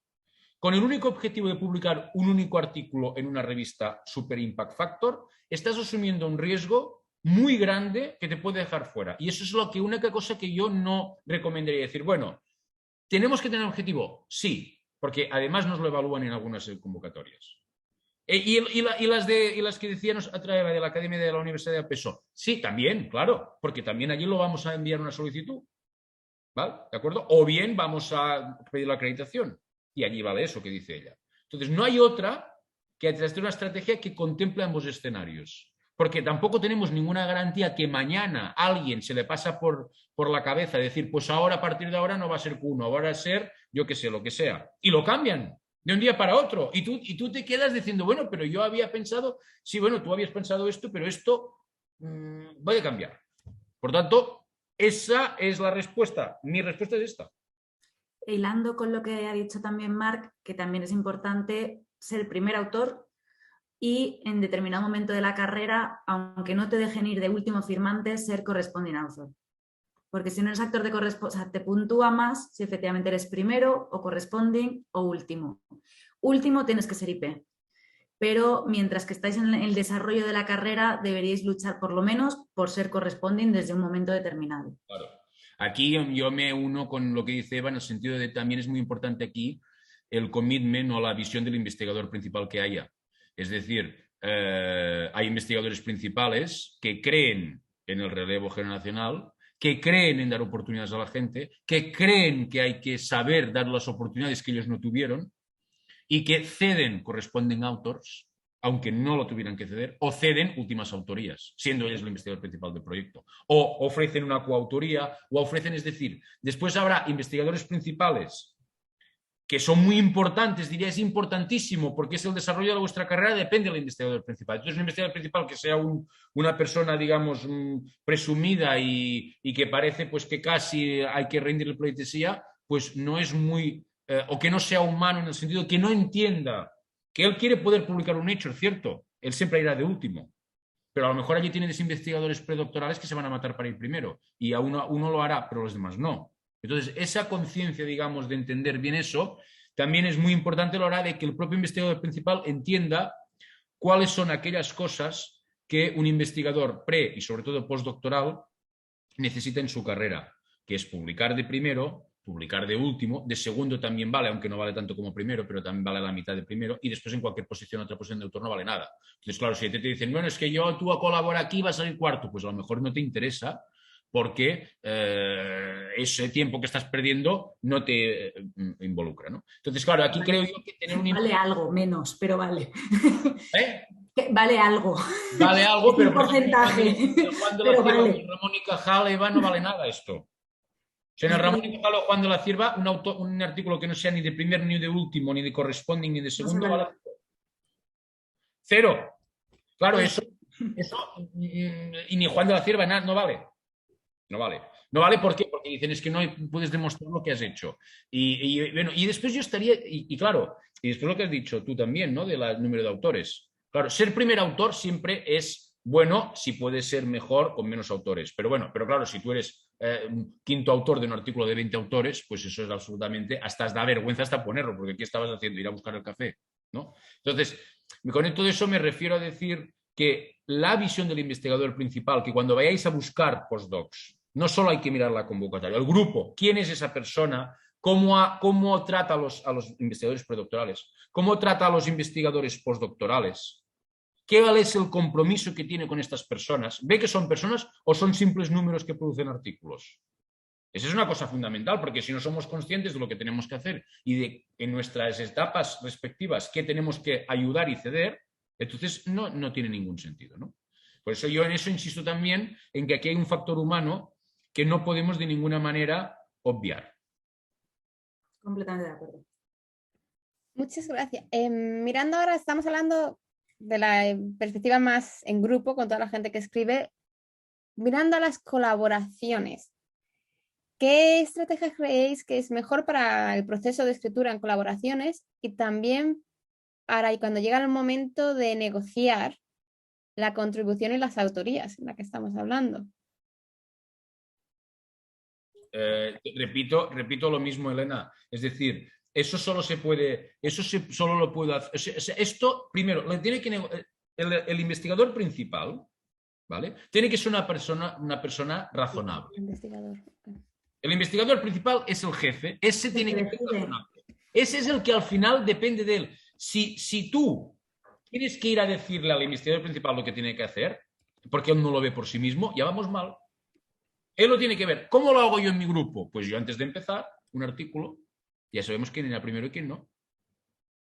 D: con el único objetivo de publicar un único artículo en una revista Super Impact Factor, estás asumiendo un riesgo muy grande que te puede dejar fuera. Y eso es la única cosa que yo no recomendaría decir, bueno, ¿Tenemos que tener objetivo? Sí, porque además nos lo evalúan en algunas convocatorias. Y las que decíamos a través de la Academia de la Universidad de PESO. Sí, también, claro, porque también allí lo vamos a enviar una solicitud. ¿Vale? ¿De acuerdo? O bien vamos a pedir la acreditación. Y allí vale eso que dice ella. Entonces, no hay otra que hacer una estrategia que contemple ambos escenarios. Porque tampoco tenemos ninguna garantía que mañana a alguien se le pasa por la cabeza decir, pues ahora, a partir de ahora, no va a ser Q1, ahora va a ser, yo qué sé, lo que sea. Y lo cambian de un día para otro. Y tú te quedas diciendo, bueno, pero yo había pensado, sí, bueno, tú habías pensado esto, pero esto va a cambiar. Por tanto, esa es la respuesta. Mi respuesta es esta.
C: Hilando con lo que ha dicho también Marc, que también es importante ser el primer autor y en determinado momento de la carrera, aunque no te dejen ir de último firmante, ser corresponding author. Porque si no eres actor de correspondencia, o sea, te puntúa más si efectivamente eres primero o corresponding o último. Último tienes que ser IP. Pero mientras que estáis en el desarrollo de la carrera, deberíais luchar por lo menos por ser corresponding desde un momento determinado.
D: Claro. Aquí yo me uno con lo que dice Eva en el sentido de también es muy importante aquí el commitment o la visión del investigador principal que haya. Es decir, hay investigadores principales que creen en el relevo generacional, que creen en dar oportunidades a la gente, que creen que hay que saber dar las oportunidades que ellos no tuvieron y que ceden corresponden authors, aunque no lo tuvieran que ceder, o ceden últimas autorías, siendo ellos el investigador principal del proyecto. O ofrecen una coautoría, o ofrecen, es decir, después habrá investigadores principales que son muy importantes, diría es importantísimo, porque es el desarrollo de vuestra carrera, depende del investigador principal. Entonces, un investigador principal que sea una persona, digamos, presumida y que parece pues que casi hay que rendirle pleitesía, pues no es muy, o que no sea humano en el sentido que no entienda que él quiere poder publicar un hecho, ¿cierto? Él siempre irá de último. Pero a lo mejor allí tienen investigadores predoctorales que se van a matar para ir primero. Y a uno lo hará, pero los demás no. Entonces, esa conciencia, digamos, de entender bien eso, también es muy importante a la hora de que el propio investigador principal entienda cuáles son aquellas cosas que un investigador pre y sobre todo postdoctoral necesita en su carrera, que es publicar de primero, publicar de último, de segundo también vale, aunque no vale tanto como primero, pero también vale la mitad de primero, y después en cualquier posición, otra posición de autor no vale nada. Entonces, claro, si te dicen, bueno, es que tú a colaborar aquí vas a salir cuarto, pues a lo mejor no te interesa, porque ese tiempo que estás perdiendo no te involucra, ¿no? Entonces, claro, aquí creo yo que tener un...
C: Vale algo, menos, pero vale.
D: ¿Eh?
C: Vale algo.
D: Vale algo, pero
C: un porcentaje.
D: Cuando
C: pero
D: la
C: vale.
D: Ramón y Cajal, Eva, no vale nada esto. O sea, en el Ramón y Cajal o Juan de la Cierva, un artículo que no sea ni de primer, ni de último, ni de corresponding, ni de segundo,
C: No
D: vale cero. Claro, eso y ni Juan de la Cierva no vale. No vale. No vale, ¿por qué? Porque dicen es que no puedes demostrar lo que has hecho. Bueno, y después yo estaría, y claro, y después lo que has dicho tú también, ¿no? Del número de autores. Claro, ser primer autor siempre es bueno si puede ser mejor con menos autores. Pero bueno, pero claro, si tú eres quinto autor de un artículo de 20 autores, pues eso es absolutamente, hasta da vergüenza hasta ponerlo, porque ¿qué estabas haciendo? Ir a buscar el café, ¿no? Entonces, con todo eso me refiero a decir que la visión del investigador principal, que cuando vayáis a buscar postdocs, no solo hay que mirar la convocatoria, el grupo, quién es esa persona, cómo trata a los investigadores predoctorales, cómo trata a los investigadores postdoctorales, qué es el compromiso que tiene con estas personas, ve que son personas o son simples números que producen artículos. Esa es una cosa fundamental, porque si no somos conscientes de lo que tenemos que hacer y de en nuestras etapas respectivas qué tenemos que ayudar y ceder, entonces no tiene ningún sentido, ¿no? Por eso yo en eso insisto también en que aquí hay un factor humano que no podemos de ninguna manera obviar.
C: Completamente de acuerdo.
B: Muchas gracias. Mirando ahora, estamos hablando de la perspectiva más en grupo, con toda la gente que escribe. Mirando a las colaboraciones, ¿qué estrategia creéis que es mejor para el proceso de escritura en colaboraciones y también para cuando llega el momento de negociar la contribución y las autorías en la que estamos hablando?
D: Repito lo mismo, Elena. Es decir, eso solo lo puede hacer. Esto, primero, tiene que el investigador principal, ¿vale? Tiene que ser una persona razonable.
B: Investigador.
D: El investigador principal es el jefe, ese tiene que ser razonable. Ese es el que al final depende de él. Si tú tienes que ir a decirle al investigador principal lo que tiene que hacer, porque él no lo ve por sí mismo, ya vamos mal. Él lo tiene que ver. ¿Cómo lo hago yo en mi grupo? Pues yo antes de empezar un artículo, ya sabemos quién era primero y quién no.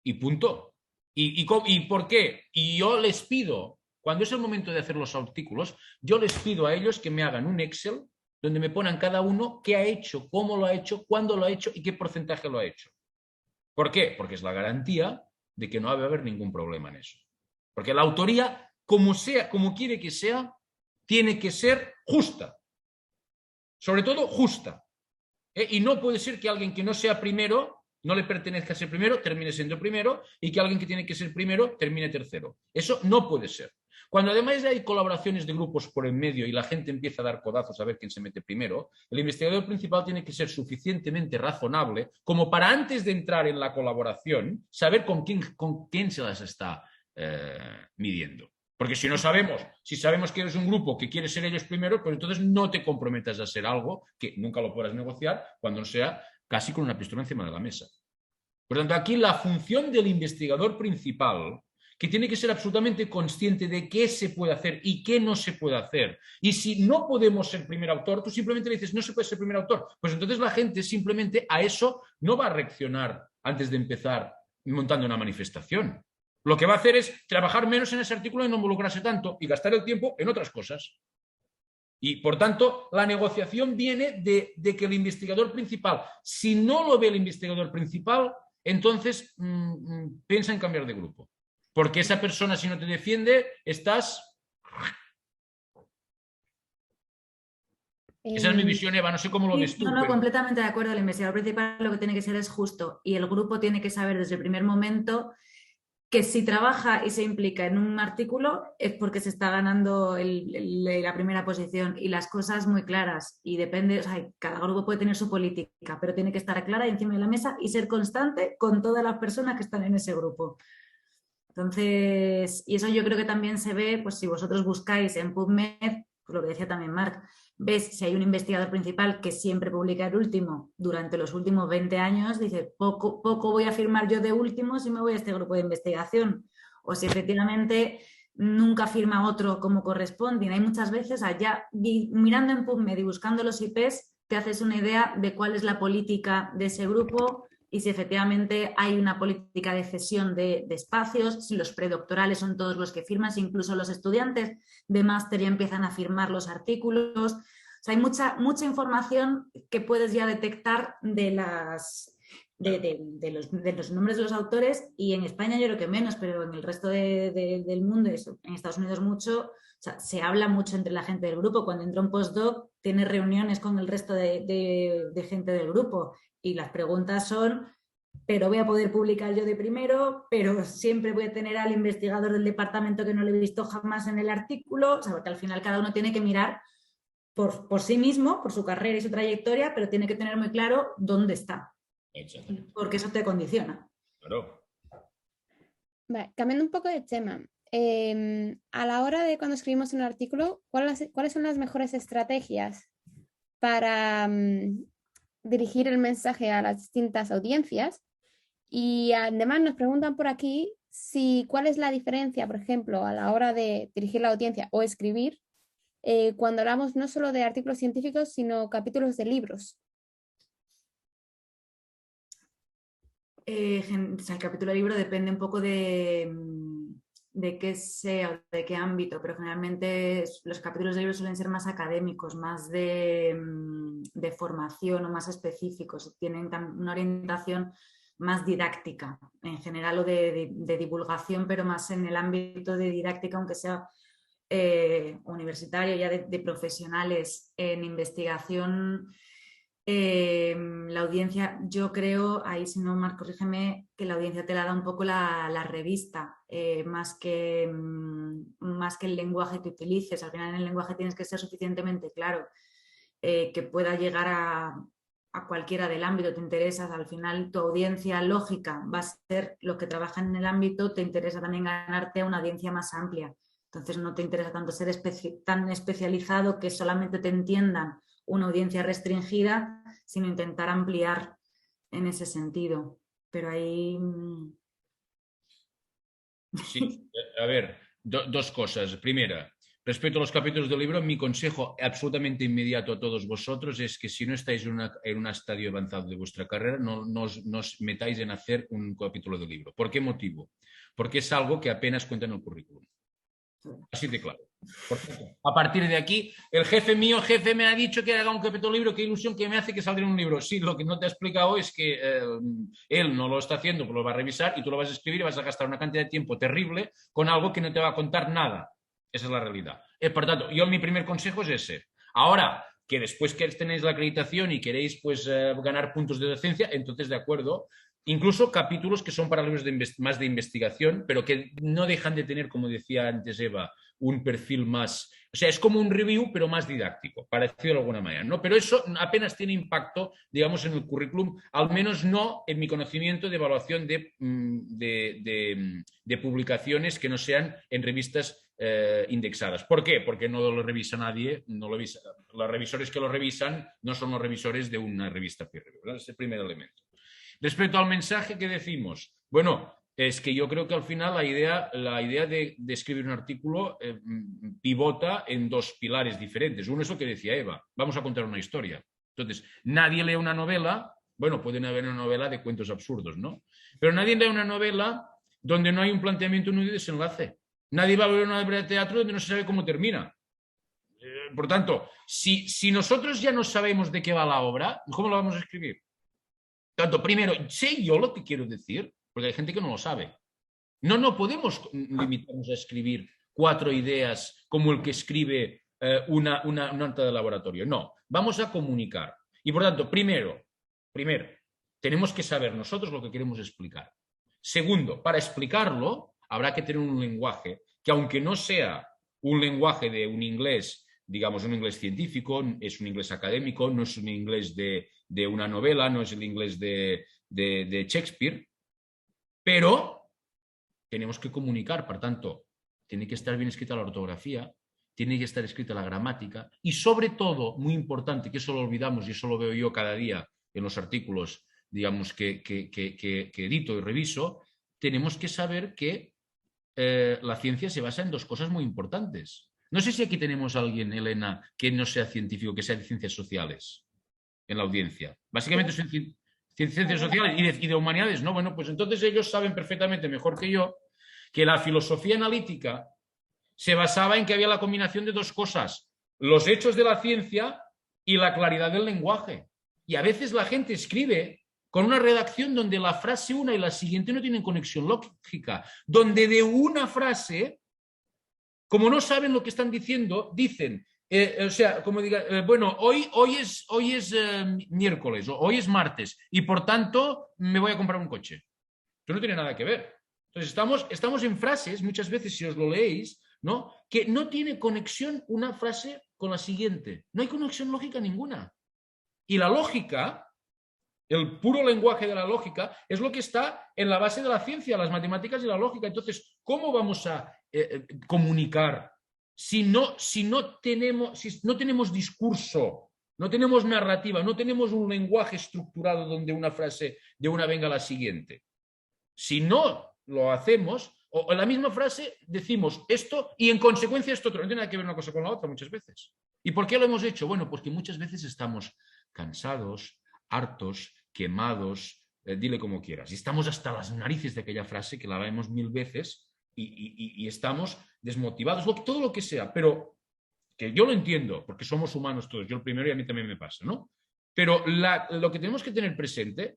D: Y punto. ¿Y por qué? Y yo les pido, cuando es el momento de hacer los artículos, yo les pido a ellos que me hagan un Excel donde me ponen cada uno qué ha hecho, cómo lo ha hecho, cuándo lo ha hecho y qué porcentaje lo ha hecho. ¿Por qué? Porque es la garantía de que no va a haber ningún problema en eso. Porque la autoría, como sea, como quiere que sea, tiene que ser justa. Sobre todo justa. Y no puede ser que alguien que no sea primero, no le pertenezca a ser primero, termine siendo primero, y que alguien que tiene que ser primero termine tercero. Eso no puede ser. Cuando además hay colaboraciones de grupos por en medio y la gente empieza a dar codazos a ver quién se mete primero, el investigador principal tiene que ser suficientemente razonable como para antes de entrar en la colaboración saber con quién se las está midiendo. Porque si no sabemos, si sabemos que eres un grupo que quiere ser ellos primero, pues entonces no te comprometas a hacer algo que nunca lo podrás negociar cuando no sea casi con una pistola encima de la mesa. Por lo tanto, aquí la función del investigador principal, que tiene que ser absolutamente consciente de qué se puede hacer y qué no se puede hacer. Y si no podemos ser primer autor, tú simplemente le dices, no se puede ser primer autor. Pues entonces la gente simplemente a eso no va a reaccionar antes de empezar montando una manifestación. Lo que va a hacer es trabajar menos en ese artículo y no involucrarse tanto y gastar el tiempo en otras cosas. Y, por tanto, la negociación viene de que el investigador principal, si no lo ve el investigador principal, entonces piensa en cambiar de grupo. Porque esa persona, si no te defiende, estás... Esa es mi visión, Eva, no sé cómo lo ves tú.
C: No, pero... completamente de acuerdo. El investigador principal lo que tiene que ser es justo y el grupo tiene que saber desde el primer momento que si trabaja y se implica en un artículo es porque se está ganando la primera posición y las cosas muy claras y depende, o sea, cada grupo puede tener su política, pero tiene que estar clara y encima de la mesa y ser constante con todas las personas que están en ese grupo. Entonces, y eso yo creo que también se ve, pues si vosotros buscáis en PubMed, pues lo que decía también Marc, ves si hay un investigador principal que siempre publica el último durante los últimos 20 años, dice, poco voy a firmar yo de último si me voy a este grupo de investigación. O si efectivamente nunca firma otro como corresponde. Y hay muchas veces allá, mirando en PubMed y buscando los IPs, te haces una idea de cuál es la política de ese grupo y si efectivamente hay una política de cesión de espacios, si los predoctorales son todos los que firman, si incluso los estudiantes de máster ya empiezan a firmar los artículos. O sea, hay mucha información que puedes ya detectar de los nombres de los autores y en España yo creo que menos, pero en el resto del mundo, en Estados Unidos mucho, o sea, se habla mucho entre la gente del grupo. Cuando entra un postdoc, tiene reuniones con el resto de gente del grupo. Y las preguntas son, pero voy a poder publicar yo de primero, pero siempre voy a tener al investigador del departamento que no lo he visto jamás en el artículo. O sea, porque al final cada uno tiene que mirar por sí mismo, por su carrera y su trayectoria, pero tiene que tener muy claro dónde está. Porque eso te condiciona.
D: Claro.
B: Vale, cambiando un poco de tema. A la hora de cuando escribimos un artículo, ¿cuáles son las mejores estrategias para... dirigir el mensaje a las distintas audiencias? Y además nos preguntan por aquí cuál es la diferencia, por ejemplo, a la hora de dirigir la audiencia o escribir, cuando hablamos no solo de artículos científicos, sino capítulos de libros.
C: El capítulo de libro depende un poco de qué sea, de qué ámbito, pero generalmente los capítulos de libros suelen ser más académicos, más de formación o más específicos, tienen una orientación más didáctica en general o de divulgación, pero más en el ámbito de didáctica, aunque sea universitario, ya de profesionales en investigación. La audiencia, yo creo, ahí si no, Marc, corrígeme, que la audiencia te la da un poco la revista, más que el lenguaje que utilices. Al final en el lenguaje tienes que ser suficientemente claro, que pueda llegar a cualquiera del ámbito. Te interesas, al final tu audiencia lógica va a ser los que trabajan en el ámbito, te interesa también ganarte a una audiencia más amplia. Entonces no te interesa tanto ser tan especializado que solamente te entiendan una audiencia restringida, sino intentar ampliar en ese sentido. Pero ahí...
D: Sí, a ver, dos cosas. Primera, respecto a los capítulos del libro, mi consejo absolutamente inmediato a todos vosotros es que si no estáis en un estadio avanzado de vuestra carrera, no os metáis en hacer un capítulo del libro. ¿Por qué motivo? Porque es algo que apenas cuenta en el currículum. Así de claro. A partir de aquí, el jefe me ha dicho que haga un capítulo del libro, qué ilusión que me hace que salga en un libro. Sí, lo que no te ha explicado es que él no lo está haciendo, pues lo va a revisar y tú lo vas a escribir y vas a gastar una cantidad de tiempo terrible con algo que no te va a contar nada. Esa es la realidad. Por tanto, mi primer consejo es ese. Ahora, que después que tenéis la acreditación y queréis pues ganar puntos de docencia, entonces de acuerdo. Incluso capítulos que son para libros más de investigación, pero que no dejan de tener, como decía antes Eva, un perfil más... O sea, es como un review, pero más didáctico, parecido de alguna manera, ¿no? Pero eso apenas tiene impacto, digamos, en el currículum, al menos no en mi conocimiento de evaluación de publicaciones que no sean en revistas indexadas. ¿Por qué? Porque no lo revisa nadie, los revisores que lo revisan no son los revisores de una revista peer review, ¿verdad? Es el primer elemento. Respecto al mensaje que decimos, bueno, es que yo creo que al final la idea de escribir un artículo pivota en dos pilares diferentes. Uno es lo que decía Eva, vamos a contar una historia. Entonces, nadie lee una novela, bueno, pueden haber una novela de cuentos absurdos, ¿no? Pero nadie lee una novela donde no hay un planteamiento ni un desenlace. Nadie va a ver una obra de teatro donde no se sabe cómo termina. Por tanto, si nosotros ya no sabemos de qué va la obra, ¿cómo la vamos a escribir? Tanto, primero, sé yo lo que quiero decir, porque hay gente que no lo sabe. No podemos limitarnos a escribir 4 ideas como el que escribe una nota de laboratorio. No, vamos a comunicar. Y por tanto, primero, tenemos que saber nosotros lo que queremos explicar. Segundo, para explicarlo, habrá que tener un lenguaje que, aunque no sea un lenguaje de un inglés, digamos, un inglés científico, es un inglés académico, no es un inglés de una novela, no es el inglés de Shakespeare, pero tenemos que comunicar, por tanto, tiene que estar bien escrita la ortografía, tiene que estar escrita la gramática y sobre todo, muy importante, que eso lo olvidamos y eso lo veo yo cada día en los artículos, digamos, que edito y reviso, tenemos que saber que la ciencia se basa en 2 cosas muy importantes. No sé si aquí tenemos a alguien, Elena, que no sea científico, que sea de ciencias sociales en la audiencia. Básicamente son ciencias sociales y de humanidades, ¿no? Bueno, pues entonces ellos saben perfectamente, mejor que yo, que la filosofía analítica se basaba en que había la combinación de 2 cosas, los hechos de la ciencia y la claridad del lenguaje. Y a veces la gente escribe con una redacción donde la frase una y la siguiente no tienen conexión lógica, donde de una frase, como no saben lo que están diciendo, dicen, o sea, como diga, bueno, hoy es miércoles, o hoy es martes, y por tanto me voy a comprar un coche. Esto no tiene nada que ver. Entonces estamos en frases, muchas veces si os lo leéis, ¿no? Que no tiene conexión una frase con la siguiente. No hay conexión lógica ninguna. Y la lógica, el puro lenguaje de la lógica, es lo que está en la base de la ciencia, las matemáticas y la lógica. Entonces, ¿cómo vamos a comunicar si no tenemos discurso, no tenemos narrativa, no tenemos un lenguaje estructurado donde una frase de una venga a la siguiente? Si no lo hacemos, o en la misma frase decimos esto y en consecuencia esto otro. No tiene nada que ver una cosa con la otra muchas veces. ¿Y por qué lo hemos hecho? Bueno, porque muchas veces estamos cansados, hartos, quemados, dile como quieras. Y estamos hasta las narices de aquella frase que la vemos 1000 veces y estamos desmotivados, todo lo que sea. Pero que yo lo entiendo, porque somos humanos todos, yo el primero y a mí también me pasa, ¿no? Pero lo que tenemos que tener presente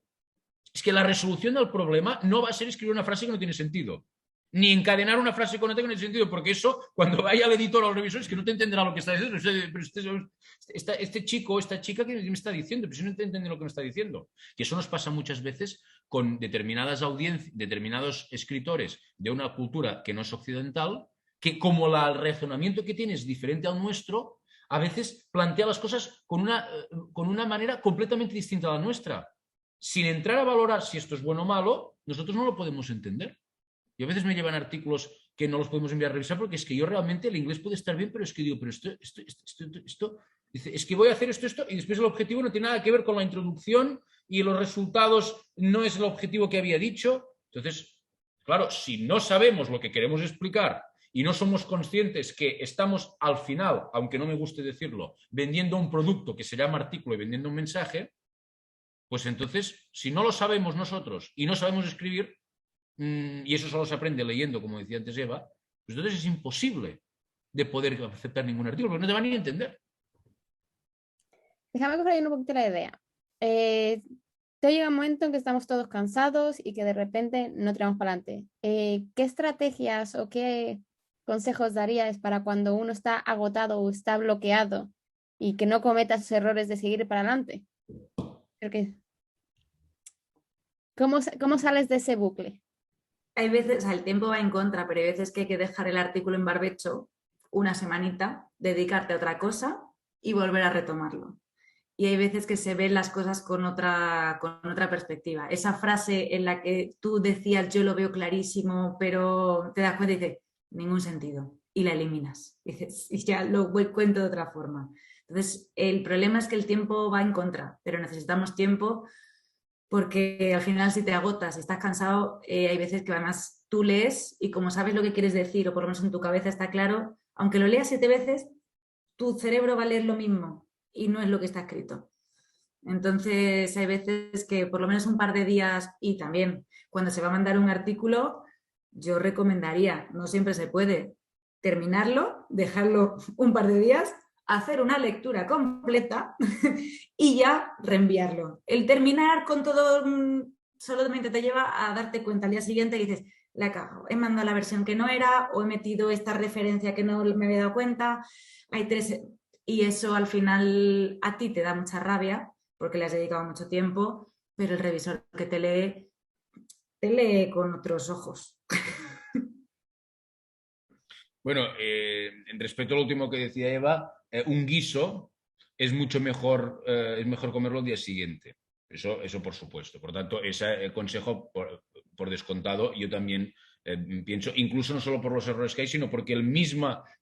D: es que la resolución del problema no va a ser escribir una frase que no tiene sentido, ni encadenar una frase con otra que no tiene sentido, porque eso, cuando vaya al editor o al revisor, es que no te entenderá lo que está diciendo. Pero este chico o esta chica, ¿qué me está diciendo? Pero si no te entiende lo que me está diciendo. Y eso nos pasa muchas veces con determinadas audiencias, determinados escritores de una cultura que no es occidental, que como el razonamiento que tiene es diferente al nuestro, a veces plantea las cosas con una manera completamente distinta a la nuestra. Sin entrar a valorar si esto es bueno o malo, nosotros no lo podemos entender. Y a veces me llevan artículos que no los podemos enviar a revisar porque es que yo realmente el inglés puede estar bien, pero es que digo, pero esto Dice, es que voy a hacer esto, y después el objetivo no tiene nada que ver con la introducción y los resultados no es el objetivo que había dicho. Entonces, claro, si no sabemos lo que queremos explicar y no somos conscientes que estamos al final, aunque no me guste decirlo, vendiendo un producto que se llama artículo y vendiendo un mensaje, pues entonces, si no lo sabemos nosotros y no sabemos escribir, y eso solo se aprende leyendo, como decía antes Eva, pues entonces es imposible de poder aceptar ningún artículo, porque no te van ni a entender.
B: Déjame coger ahí un poquito la idea. Te llega un momento en que estamos todos cansados y que de repente no tiramos para adelante. ¿Qué estrategias o qué consejos darías para cuando uno está agotado o está bloqueado y que no cometa esos errores de seguir para adelante? ¿Cómo sales de ese bucle?
C: Hay veces, o sea, el tiempo va en contra, pero hay veces que hay que dejar el artículo en barbecho una semanita, dedicarte a otra cosa y volver a retomarlo. Y hay veces que se ven las cosas con otra perspectiva. Esa frase en la que tú decías yo lo veo clarísimo, pero te das cuenta y dices, ningún sentido, y la eliminas. Y ya lo cuento de otra forma. Entonces, el problema es que el tiempo va en contra, pero necesitamos tiempo porque al final si te agotas, si estás cansado, hay veces que además tú lees y como sabes lo que quieres decir, o por lo menos en tu cabeza está claro, aunque lo leas 7 veces, tu cerebro va a leer lo mismo y no es lo que está escrito. Entonces hay veces que por lo menos un par de días, y también cuando se va a mandar un artículo, yo recomendaría, no siempre se puede, terminarlo, dejarlo un par de días, hacer una lectura completa y ya reenviarlo. El terminar con todo solamente te lleva a darte cuenta al día siguiente y dices, la cago, he mandado la versión que no era o he metido esta referencia que no me había dado cuenta. Hay 3, y eso al final a ti te da mucha rabia porque le has dedicado mucho tiempo, pero el revisor que te lee con otros ojos.
D: Bueno, en respecto a lo último que decía Eva, un guiso es mucho mejor, es mejor comerlo el día siguiente. Eso por supuesto. Por tanto, ese consejo, por descontado, yo también pienso, incluso no solo por los errores que hay, sino porque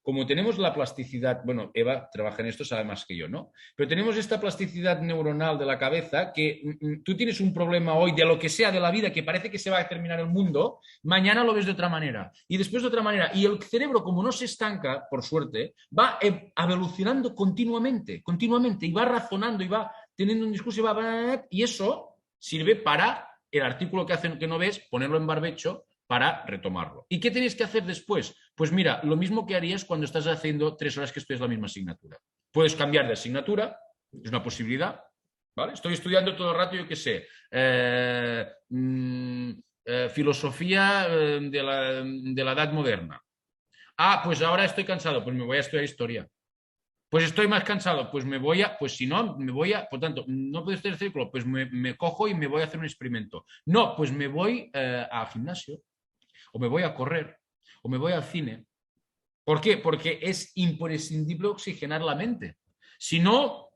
D: como tenemos la plasticidad, bueno, Eva trabaja en esto, sabe más que yo, ¿no? Pero tenemos esta plasticidad neuronal de la cabeza que tú tienes un problema hoy de lo que sea de la vida que parece que se va a terminar el mundo, mañana lo ves de otra manera y después de otra manera. Y el cerebro, como no se estanca, por suerte, va evolucionando continuamente y va razonando y va teniendo un discurso y eso sirve para el artículo que no ves, ponerlo en barbecho para retomarlo. ¿Y qué tenéis que hacer después? Pues mira, lo mismo que harías cuando estás haciendo 3 horas que estudias la misma asignatura. Puedes cambiar de asignatura, es una posibilidad, ¿vale? Estoy estudiando todo el rato, yo qué sé, filosofía de la Edad Moderna. Pues ahora estoy cansado, pues me voy a estudiar historia. Pues estoy más cansado, pues por tanto, no puedo estudiar círculo, pues me cojo y me voy a hacer un experimento. No, pues me voy al gimnasio, o me voy a correr, o me voy al cine. ¿Por qué? Porque es imprescindible oxigenar la mente. Si no,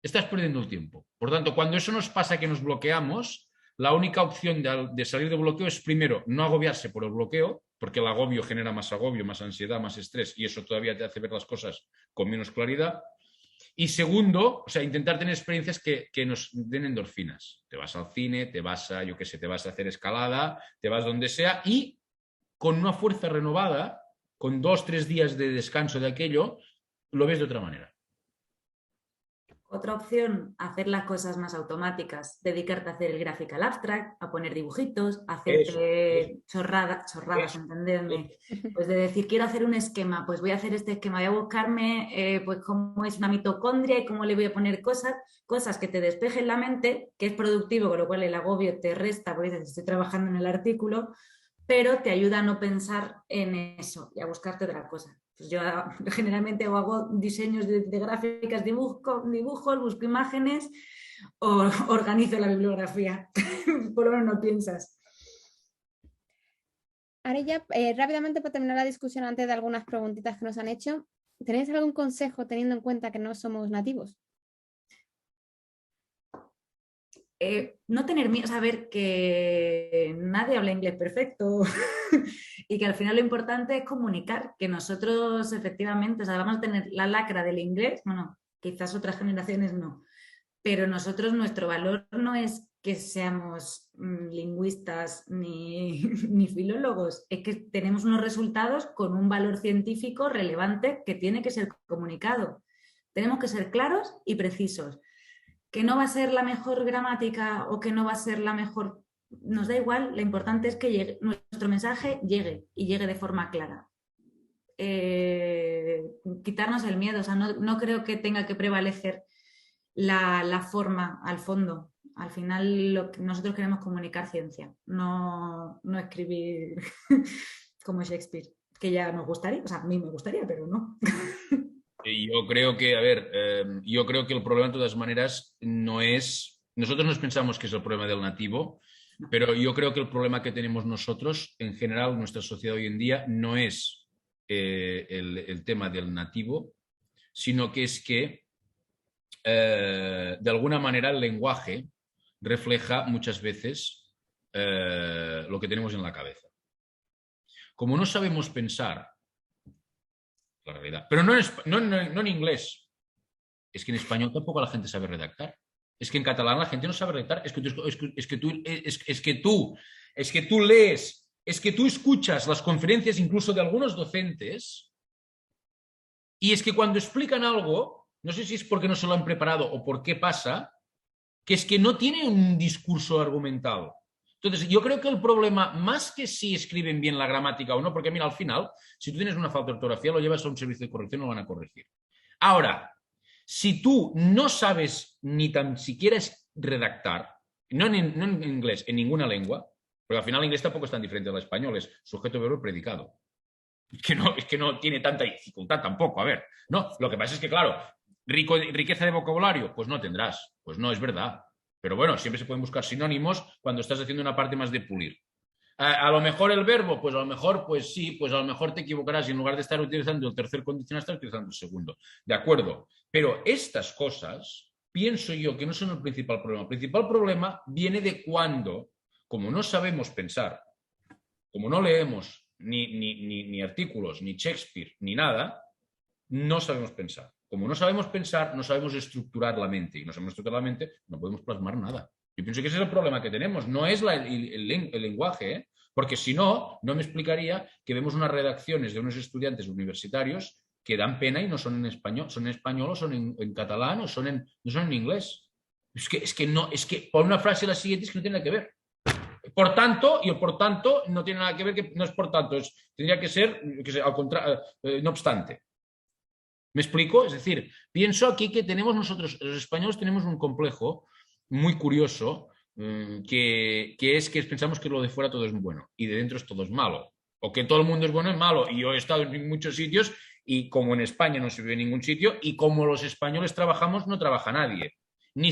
D: estás perdiendo el tiempo. Por tanto, cuando eso nos pasa que nos bloqueamos, la única opción de salir de bloqueo es, primero, no agobiarse por el bloqueo, porque el agobio genera más agobio, más ansiedad, más estrés, y eso todavía te hace ver las cosas con menos claridad. Y segundo, intentar tener experiencias que nos den endorfinas. Te vas al cine, te vas a hacer escalada, te vas donde sea, y con una fuerza renovada, con 2-3 días de descanso de aquello, lo ves de otra manera.
C: Otra opción, hacer las cosas más automáticas, dedicarte a hacer el graphical abstract, a poner dibujitos, a hacerte chorradas, entenderme. Pues de decir, quiero hacer un esquema, pues voy a hacer este esquema, voy a buscarme pues cómo es una mitocondria y cómo le voy a poner cosas que te despejen la mente, que es productivo, con lo cual el agobio te resta, porque dices, estoy trabajando en el artículo, pero te ayuda a no pensar en eso y a buscarte otra cosa. Pues yo generalmente hago diseños de gráficas, dibujos, busco imágenes o organizo la bibliografía. Por lo menos no piensas.
B: Ahora ya, rápidamente para terminar la discusión antes de algunas preguntitas que nos han hecho, ¿tenéis algún consejo teniendo en cuenta que no somos nativos?
C: No tener miedo, saber que nadie habla inglés perfecto y que al final lo importante es comunicar, que nosotros efectivamente, vamos a tener la lacra del inglés, bueno, quizás otras generaciones no. Pero nosotros, nuestro valor no es que seamos lingüistas ni filólogos, es que tenemos unos resultados con un valor científico relevante que tiene que ser comunicado. Tenemos que ser claros y precisos. Que no va a ser la mejor gramática o que no va a ser la mejor, nos da igual, lo importante es que nuestro mensaje llegue y llegue de forma clara. Quitarnos el miedo, o sea, no creo que tenga que prevalecer la forma al fondo. Al final nosotros queremos comunicar ciencia, no escribir como Shakespeare, que ya nos gustaría, o sea, a mí me gustaría, pero no.
D: Yo creo que, a ver, yo creo que el problema de todas maneras no es, nosotros nos pensamos que es el problema del nativo, pero yo creo que el problema que tenemos nosotros, en general, nuestra sociedad hoy en día, no es el tema del nativo, sino que es que de alguna manera el lenguaje refleja muchas veces lo que tenemos en la cabeza. Como no sabemos pensar, la realidad, pero no en inglés, es que en español tampoco la gente sabe redactar. Es que en catalán la gente no sabe redactar. Es que tú lees, es que tú escuchas las conferencias incluso de algunos docentes y es que cuando explican algo, no sé si es porque no se lo han preparado o por qué pasa, que es que no tiene un discurso argumentado. Entonces, yo creo que el problema, más que si escriben bien la gramática o no, porque mira, al final, si tú tienes una falta de ortografía, lo llevas a un servicio de corrección y lo van a corregir. Ahora, si tú no sabes ni tan siquiera redactar, no en inglés, en ninguna lengua, porque al final el inglés tampoco es tan diferente al español, es sujeto, verbo, predicado. Es que no tiene tanta dificultad tampoco, a ver, no, lo que pasa es que, claro, riqueza de vocabulario, pues no tendrás, pues no, es verdad. Pero bueno, siempre se pueden buscar sinónimos cuando estás haciendo una parte más de pulir. A lo mejor el verbo, pues a lo mejor, pues sí, pues a lo mejor te equivocarás y en lugar de estar utilizando el tercer condicional, estás utilizando el segundo. De acuerdo. Pero estas cosas, pienso yo que no son el principal problema. El principal problema viene de cuando, como no sabemos pensar, como no leemos ni artículos, ni Shakespeare, ni nada, no sabemos pensar. Como no sabemos pensar, no sabemos estructurar la mente. Y no sabemos estructurar la mente, no podemos plasmar nada. Yo pienso que ese es el problema que tenemos. No es el lenguaje, ¿eh? Porque si no, no me explicaría que vemos unas redacciones de unos estudiantes universitarios que dan pena y no son en español, son en español o son en catalán o no son en inglés. Es que por una frase la siguiente es que no tiene nada que ver. Por tanto, y el por tanto no tiene nada que ver, que no es por tanto, tendría que ser al contrario, no obstante. ¿Me explico? Es decir, pienso aquí que tenemos nosotros, los españoles, tenemos un complejo muy curioso que es que pensamos que lo de fuera todo es bueno y de dentro es todo es malo. O que todo el mundo es bueno y malo. Y yo he estado en muchos sitios y como en España no se vive en ningún sitio y como los españoles trabajamos, no trabaja nadie. Ni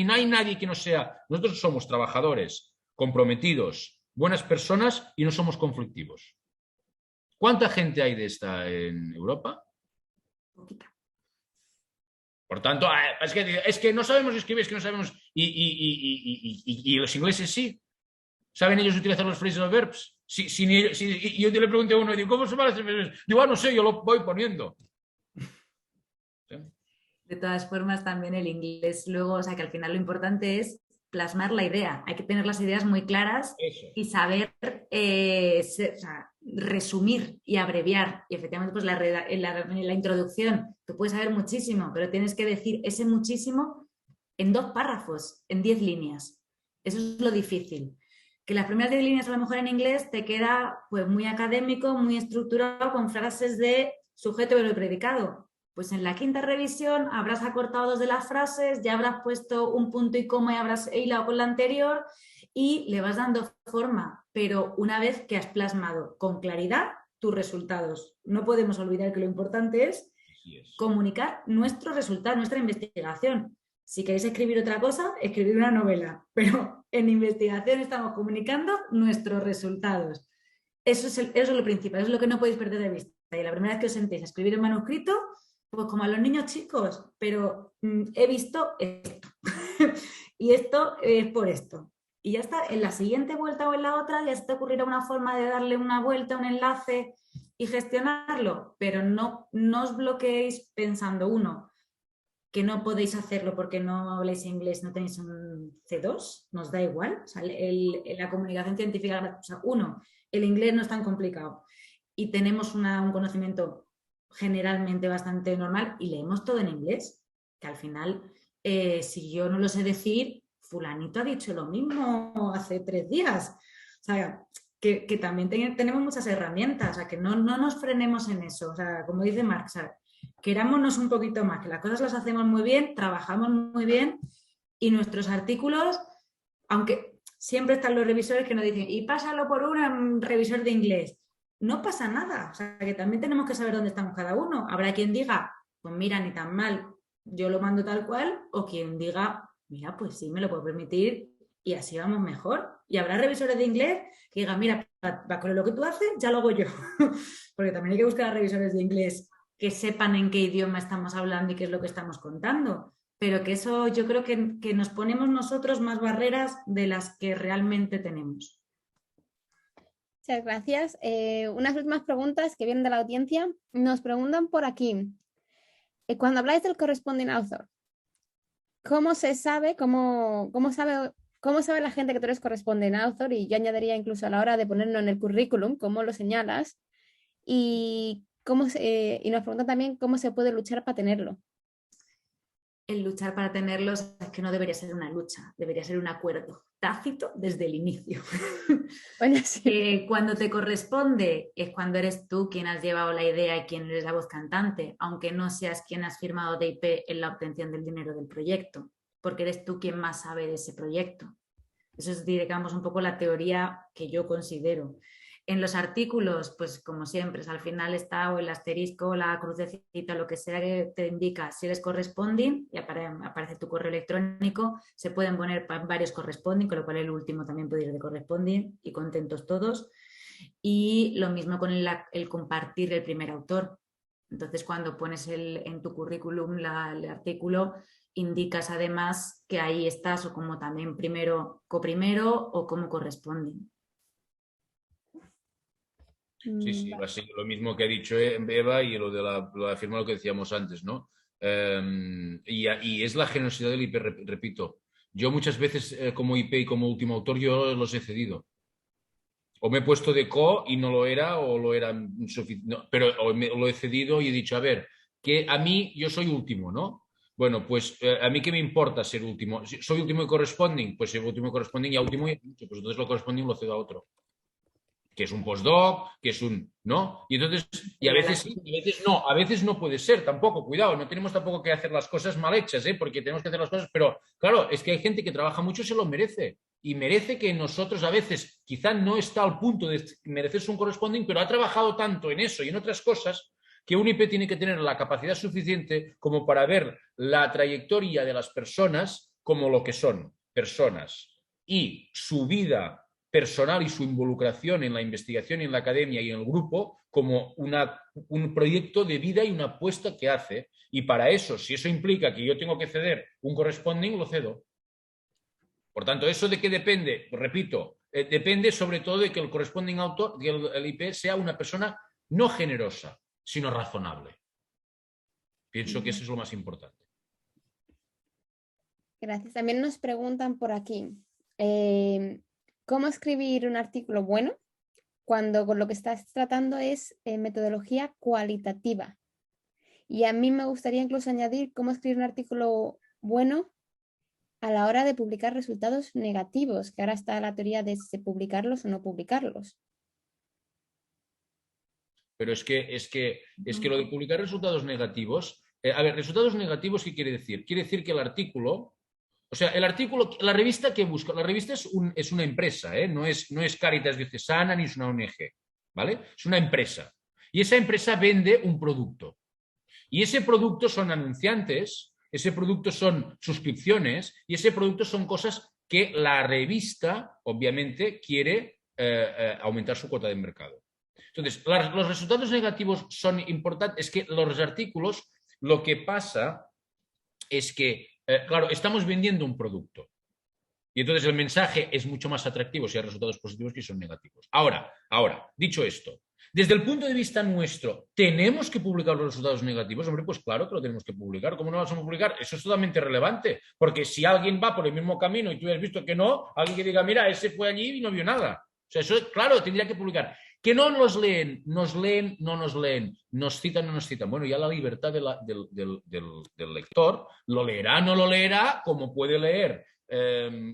D: no hay nadie que no sea. Nosotros somos trabajadores, comprometidos, buenas personas y no somos conflictivos. ¿Cuánta gente hay de esta en Europa?
C: Poquita.
D: Por tanto, es que no sabemos escribir, es que no sabemos. Y los ingleses sí. ¿Saben ellos utilizar los phrasal verbs? Y yo le pregunté a uno, digo, ¿cómo se llama? Digo, no sé, yo lo voy poniendo. ¿Sí?
C: De todas formas, también el inglés luego, o sea, que al final lo importante es plasmar la idea. Hay que tener las ideas muy claras y saber resumir y abreviar. Y efectivamente, pues en la introducción tú puedes saber muchísimo, pero tienes que decir ese muchísimo en 2 párrafos, en 10 líneas. Eso es lo difícil. Que las primeras 10 líneas a lo mejor en inglés te queda pues muy académico, muy estructurado, con frases de sujeto, verbo y predicado. Pues en la 5ª revisión habrás acortado 2 de las frases, ya habrás puesto un punto y coma y habrás hilado con la anterior y le vas dando forma. Pero una vez que has plasmado con claridad tus resultados, no podemos olvidar que lo importante es comunicar nuestros resultados, nuestra investigación. Si queréis escribir otra cosa, escribir una novela, pero en investigación estamos comunicando nuestros resultados. Eso es lo principal, eso es lo que no podéis perder de vista. Y la primera vez que os sentéis a escribir en manuscrito, pues como a los niños chicos, pero he visto esto y esto es por esto. Y ya está, en la siguiente vuelta o en la otra ya se te ocurrirá una forma de darle una vuelta, un enlace y gestionarlo, pero no os bloqueéis pensando, uno, que no podéis hacerlo porque no habláis inglés, no tenéis un C2, nos da igual. O sea, la comunicación científica, o sea, uno, el inglés no es tan complicado y tenemos un conocimiento generalmente bastante normal y leemos todo en inglés, que al final, si yo no lo sé decir, fulanito ha dicho lo mismo hace 3 días. O sea, que también tenemos muchas herramientas, o sea, que no nos frenemos en eso. O sea, como dice Marc, o sea, querámonos un poquito más, que las cosas las hacemos muy bien, trabajamos muy bien y nuestros artículos, aunque siempre están los revisores que nos dicen, y pásalo por un revisor de inglés. No pasa nada, o sea, que también tenemos que saber dónde estamos cada uno. Habrá quien diga, pues mira, ni tan mal, yo lo mando tal cual, o quien diga, mira, pues sí, me lo puedo permitir y así vamos mejor. Y habrá revisores de inglés que digan, mira, con lo que tú haces, ya lo hago yo. Porque también hay que buscar a revisores de inglés que sepan en qué idioma estamos hablando y qué es lo que estamos contando. Pero que eso yo creo que nos ponemos nosotros más barreras de las que realmente tenemos.
B: Muchas gracias. Unas últimas preguntas que vienen de la audiencia. Nos preguntan por aquí. Cuando habláis del corresponding author, ¿cómo se sabe, cómo sabe la gente que tú eres corresponding author? Y yo añadiría incluso a la hora de ponerlo en el currículum, cómo lo señalas. Y nos preguntan también cómo se puede luchar para tenerlo.
C: El luchar para tenerlos es que no debería ser una lucha, debería ser un acuerdo tácito desde el inicio.
B: Bueno, sí.
C: Cuando te corresponde es cuando eres tú quien has llevado la idea y quien eres la voz cantante, aunque no seas quien has firmado de IP en la obtención del dinero del proyecto, porque eres tú quien más sabe de ese proyecto. Eso es, digamos, un poco la teoría que yo considero. En los artículos, pues como siempre, al final está o el asterisco, la crucecita, lo que sea que te indica si eres corresponding y aparece tu correo electrónico, se pueden poner varios corresponding, con lo cual el último también puede ir de corresponding y contentos todos. Y lo mismo con el compartir el primer autor. Entonces, cuando pones en tu currículum el artículo, indicas además que ahí estás o como también coprimero o como corresponding.
D: Sí, va a ser lo mismo que ha dicho Eva y lo de la firma, lo que decíamos antes, ¿no? Y es la generosidad del IP, repito. Yo muchas veces como IP y como último autor yo los he cedido. O me he puesto de co y no lo era, o lo era suficiente, no, pero lo he cedido y he dicho, a ver, que a mí yo soy último, ¿no? Bueno, pues a mí qué me importa ser último. Si soy último y corresponding, pues soy último y corresponding y a último, pues entonces lo corresponding lo cedo a otro. Que es un postdoc, que es un, ¿no? Y entonces, y a veces sí, a veces no puede ser tampoco, cuidado, no tenemos tampoco que hacer las cosas mal hechas, porque tenemos que hacer las cosas, pero claro, es que hay gente que trabaja mucho y se lo merece, y merece que nosotros a veces, quizá no está al punto de merecerse un corresponding, pero ha trabajado tanto en eso y en otras cosas, que un IP tiene que tener la capacidad suficiente como para ver la trayectoria de las personas como lo que son, personas, y su vida personal y su involucración en la investigación y en la academia y en el grupo como un proyecto de vida y una apuesta que hace. Y para eso, si eso implica que yo tengo que ceder un corresponding, lo cedo. Por tanto, ¿eso de qué depende? Repito, depende sobre todo de que el corresponding autor, que el IP sea una persona no generosa, sino razonable. Pienso que eso es lo más importante.
B: Gracias. También nos preguntan por aquí. ¿Cómo escribir un artículo bueno cuando con lo que estás tratando es metodología cualitativa? Y a mí me gustaría incluso añadir cómo escribir un artículo bueno a la hora de publicar resultados negativos, que ahora está la teoría de si publicarlos o no publicarlos.
D: Pero es que lo de publicar resultados negativos, a ver, resultados negativos, ¿qué quiere decir? Quiere decir que el artículo, o sea, el artículo, la revista que busca, la revista es una empresa, no es Cáritas Diocesana ni es una ONG, ¿vale? Es una empresa. Y esa empresa vende un producto. Y ese producto son anunciantes, ese producto son suscripciones y ese producto son cosas que la revista, obviamente, quiere aumentar su cuota de mercado. Entonces, los resultados negativos son importantes. Es que los artículos, lo que pasa es que claro, estamos vendiendo un producto. Y entonces el mensaje es mucho más atractivo si hay resultados positivos que son negativos. Ahora, dicho esto, Desde el punto de vista nuestro, ¿tenemos que publicar los resultados negativos? Hombre, pues claro que lo tenemos que publicar. ¿Cómo no lo vamos a publicar? Eso es totalmente relevante, porque si alguien va por el mismo camino y tú has visto que no, alguien que diga, mira, ese fue allí y no vio nada. O sea, eso, claro, tendría que publicar. Que no nos leen, no nos leen, nos citan, no nos citan. Bueno, ya la libertad del lector, lo leerá, no lo leerá, como puede leer,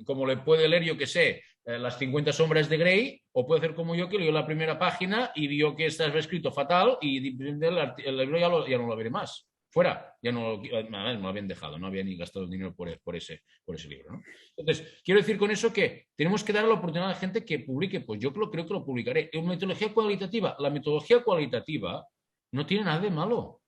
D: como le puede leer, yo qué sé, las 50 sombras de Grey, o puede hacer como yo, que leyó la primera página y vio que estaba escrito fatal y el libro ya no lo veré más. Fuera, ya no me lo habían dejado, no había ni gastado el dinero por ese libro, ¿no? Entonces, quiero decir con eso que tenemos que dar la oportunidad a la gente que publique. Pues yo creo que lo publicaré. En metodología cualitativa, la metodología cualitativa no tiene nada de malo.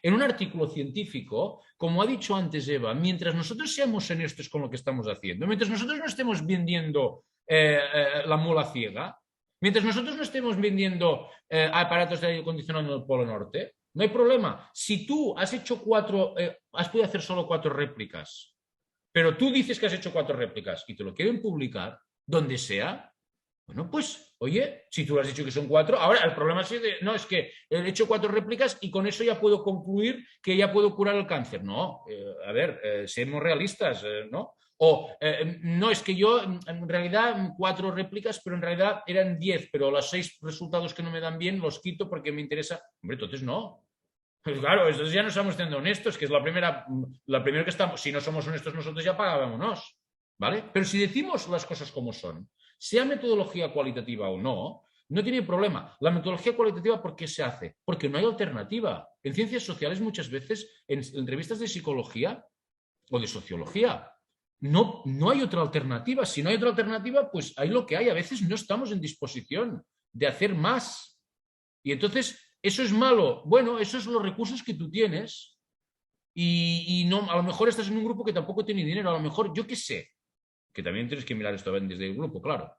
D: En un artículo científico, como ha dicho antes Eva, mientras nosotros seamos honestos con lo que estamos haciendo, mientras nosotros no estemos vendiendo la mula ciega, mientras nosotros no estemos vendiendo aparatos de aire acondicionado en el Polo Norte, no hay problema. Si tú has hecho has podido hacer solo 4 réplicas, pero tú dices que has hecho 4 réplicas y te lo quieren publicar, donde sea, bueno, pues, oye, si tú has dicho que son 4, ahora el problema es que no, es que he hecho 4 réplicas y con eso ya puedo concluir que ya puedo curar el cáncer. No, a ver, seamos realistas, ¿no? O, no, es que yo en realidad 4 réplicas, pero en realidad eran 10, pero los 6 resultados que no me dan bien los quito porque me interesa. Hombre, entonces no. Pues claro, entonces ya no estamos siendo honestos, que es la primera que estamos. Si no somos honestos nosotros ya pagámonos, ¿vale? Pero si decimos las cosas como son, sea metodología cualitativa o no, no tiene problema. La metodología cualitativa, ¿por qué se hace? Porque no hay alternativa. En ciencias sociales muchas veces, en entrevistas de psicología o de sociología, no hay otra alternativa. Si no hay otra alternativa, pues hay lo que hay. A veces no estamos en disposición de hacer más. Y entonces, ¿eso es malo? Bueno, esos son los recursos que tú tienes y no, a lo mejor estás en un grupo que tampoco tiene dinero. A lo mejor, yo qué sé, que también tienes que mirar esto desde el grupo, claro.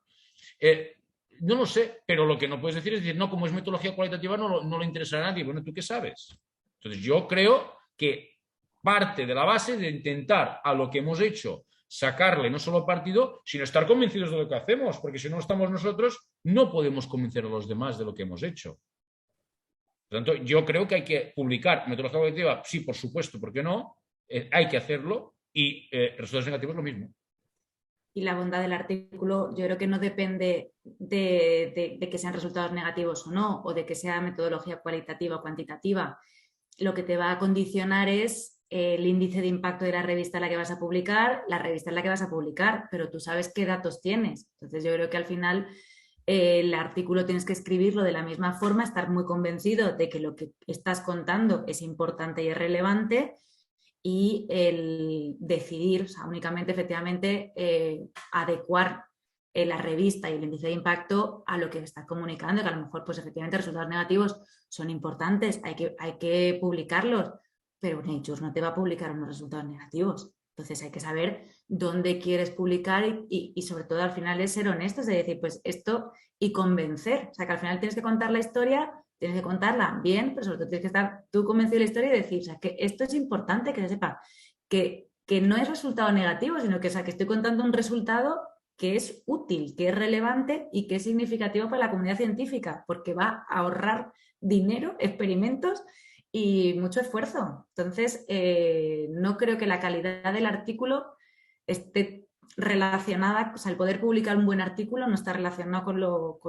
D: No lo sé, pero lo que no puedes decir, no, como es metodología cualitativa no le interesa a nadie. Bueno, ¿tú qué sabes? Entonces yo creo que parte de la base de intentar a lo que hemos hecho sacarle no solo partido, sino estar convencidos de lo que hacemos, porque si no estamos nosotros, no podemos convencer a los demás de lo que hemos hecho. Por lo tanto, yo creo que hay que publicar metodología cualitativa, sí, por supuesto, ¿por qué no? Hay que hacerlo y resultados negativos lo mismo.
C: Y la bondad del artículo yo creo que no depende de que sean resultados negativos o no, o de que sea metodología cualitativa o cuantitativa. Lo que te va a condicionar es el índice de impacto de la revista en la que vas a publicar, la revista en la que vas a publicar, pero tú sabes qué datos tienes. Entonces yo creo que al final el artículo tienes que escribirlo de la misma forma, estar muy convencido de que lo que estás contando es importante y es relevante, y el decidir, o sea, únicamente efectivamente adecuar la revista y el índice de impacto a lo que está comunicando, que a lo mejor pues efectivamente resultados negativos son importantes, hay que publicarlos, pero Nature no te va a publicar unos resultados negativos. Entonces hay que saber dónde quieres publicar y sobre todo al final es ser honestos, de decir, pues esto y convencer. O sea, que al final tienes que contar la historia, tienes que contarla bien, pero sobre todo tienes que estar tú convencido de la historia y decir, o sea, que esto es importante que se sepa, que no es resultado negativo, sino que, o sea, que estoy contando un resultado que es útil, que es relevante y que es significativo para la comunidad científica, porque va a ahorrar dinero, experimentos y mucho esfuerzo. Entonces, no creo que la calidad del artículo esté relacionada, o sea, el poder publicar un buen artículo no está relacionado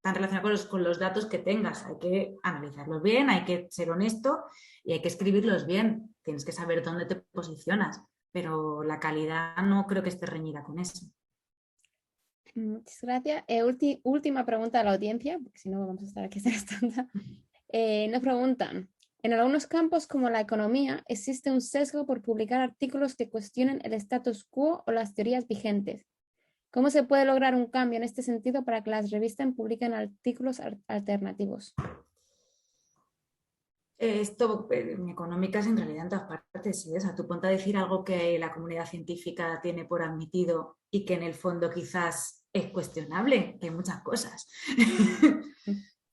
C: tan relacionado con los datos que tengas. Hay que analizarlos bien, hay que ser honesto y hay que escribirlos bien. Tienes que saber dónde te posicionas, pero la calidad no creo que esté reñida con eso.
B: Muchas gracias. Última pregunta a la audiencia, porque si no vamos a estar aquí hasta las tantas. Nos preguntan, en algunos campos como la economía existe un sesgo por publicar artículos que cuestionen el status quo o las teorías vigentes. ¿Cómo se puede lograr un cambio en este sentido para que las revistas publiquen artículos alternativos?
C: Esto en económicas en realidad en todas partes, ¿sí? O sea, tú ponte a decir algo que la comunidad científica tiene por admitido y que en el fondo quizás es cuestionable, que hay muchas cosas.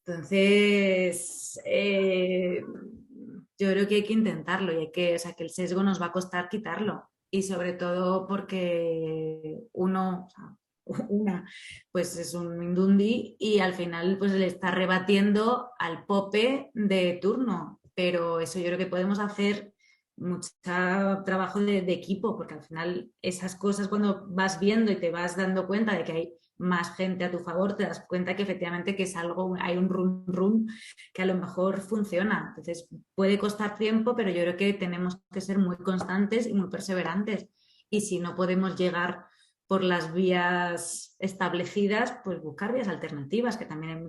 C: Entonces, yo creo que hay que intentarlo y o sea, que el sesgo nos va a costar quitarlo. Y sobre todo porque uno, o sea, una, pues es un Mindundi y al final pues le está rebatiendo al Pope de turno. Pero eso yo creo que podemos hacer mucho trabajo de equipo, porque al final esas cosas cuando vas viendo y te vas dando cuenta de que hay más gente a tu favor, te das cuenta que efectivamente que es algo, hay un run run que a lo mejor funciona. Entonces puede costar tiempo, pero yo creo que tenemos que ser muy constantes y muy perseverantes. Y si no podemos llegar por las vías establecidas, pues buscar vías alternativas, que también hay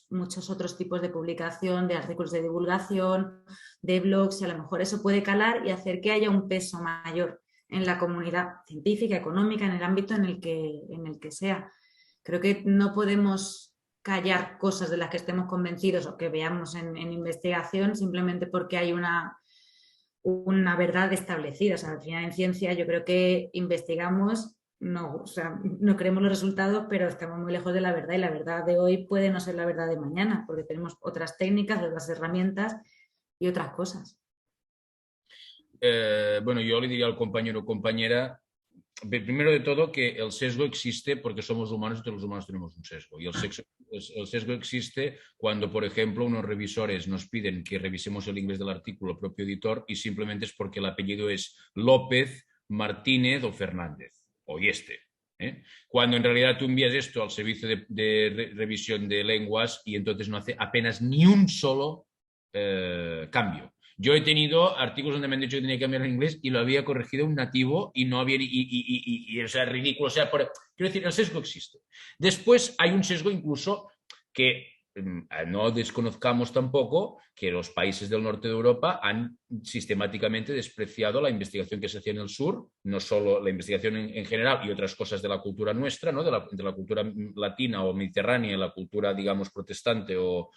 C: muchos otros tipos de publicación, de artículos de divulgación, de blogs, y a lo mejor eso puede calar y hacer que haya un peso mayor en la comunidad científica, económica, en el ámbito en el que sea. Creo que no podemos callar cosas de las que estemos convencidos o que veamos en investigación simplemente porque hay una verdad establecida. O sea, al final en ciencia yo creo que investigamos, no, o sea, no queremos los resultados, pero estamos muy lejos de la verdad y la verdad de hoy puede no ser la verdad de mañana, porque tenemos otras técnicas, otras herramientas y otras cosas.
D: Bueno, yo le diría al compañero o compañera, primero de todo, que el sesgo existe porque somos humanos y todos los humanos tenemos un sesgo. Y el sesgo existe cuando, por ejemplo, unos revisores nos piden que revisemos el inglés del artículo, el propio editor, y simplemente es porque el apellido es López, Martínez o Fernández, o Yeste. Cuando en realidad tú envías esto al servicio de revisión de lenguas y entonces no hace apenas ni un solo cambio. Yo he tenido artículos donde me han dicho que tenía que cambiar en inglés y lo había corregido un nativo y no había... o sea, ridículo. O sea, quiero decir, el sesgo existe. Después hay un sesgo incluso que no desconozcamos tampoco que los países del norte de Europa han sistemáticamente despreciado la investigación que se hacía en el sur, no solo la investigación en general y otras cosas de la cultura nuestra, ¿no? de la cultura latina o mediterránea, la cultura, digamos, protestante o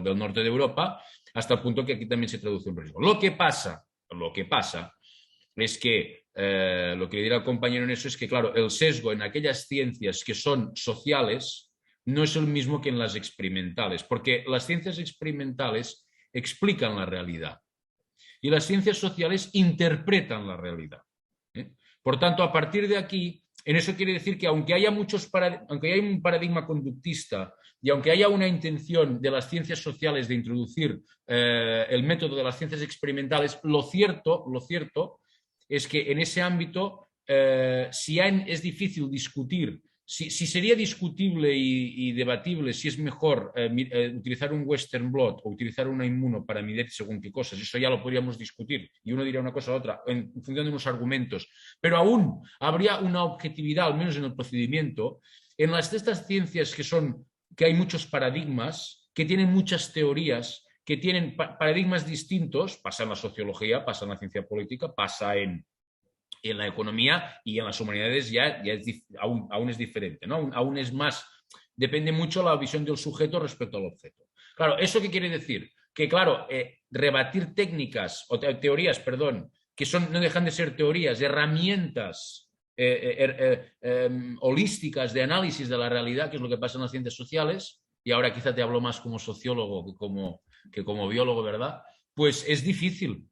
D: del norte de Europa, hasta el punto que aquí también se traduce un riesgo. Lo que pasa es que lo que le dirá al compañero en eso es que, claro, el sesgo en aquellas ciencias que son sociales no es el mismo que en las experimentales, porque las ciencias experimentales explican la realidad y las ciencias sociales interpretan la realidad. Por tanto, a partir de aquí, en eso quiere decir que aunque haya un paradigma conductista y aunque haya una intención de las ciencias sociales de introducir el método de las ciencias experimentales, lo cierto es que en ese ámbito si es difícil discutir, si sería discutible y debatible si es mejor utilizar un Western blot o utilizar una inmuno para medir según qué cosas, eso ya lo podríamos discutir y uno diría una cosa u otra en función de unos argumentos, pero aún habría una objetividad, al menos en el procedimiento, en estas ciencias que hay muchos paradigmas, que tienen muchas teorías, que tienen paradigmas distintos, pasa en la sociología, pasa en la ciencia política, pasa en la economía y en las humanidades aún es diferente, ¿no? Aún es más, depende mucho la visión del sujeto respecto al objeto. Claro, ¿eso qué quiere decir? Que, claro, rebatir técnicas o teorías, perdón, que no dejan de ser teorías, herramientas holísticas de análisis de la realidad, que es lo que pasa en las ciencias sociales, y ahora quizá te hablo más como sociólogo que como biólogo, ¿verdad? Pues es difícil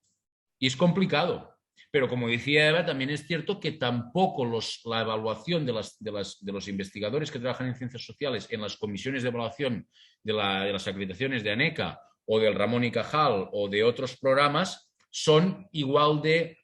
D: y es complicado. Pero como decía Eva, también es cierto que tampoco la evaluación de los investigadores que trabajan en ciencias sociales en las comisiones de evaluación de las acreditaciones de ANECA o del Ramón y Cajal o de otros programas son igual de,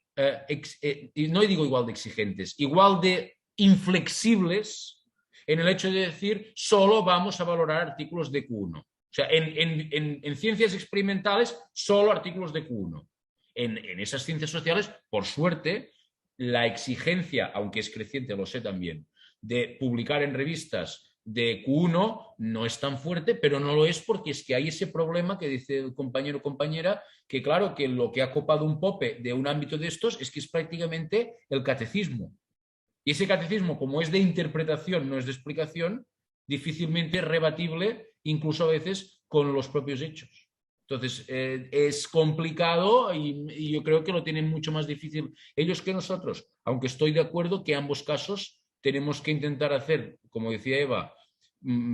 D: no digo igual de exigentes, igual de inflexibles en el hecho de decir solo vamos a valorar artículos de Q1. O sea, en ciencias experimentales, solo artículos de Q1. En esas ciencias sociales, por suerte, la exigencia, aunque es creciente, lo sé también, de publicar en revistas de Q1 no es tan fuerte, pero no lo es porque es que hay ese problema que dice el compañero o compañera, que claro, que lo que ha copado un POPE de un ámbito de estos es que es prácticamente el catecismo. Y ese catecismo, como es de interpretación, no es de explicación, difícilmente es rebatible, incluso a veces con los propios hechos. Entonces, es complicado y yo creo que lo tienen mucho más difícil ellos que nosotros, aunque estoy de acuerdo que en ambos casos tenemos que intentar hacer, como decía Eva,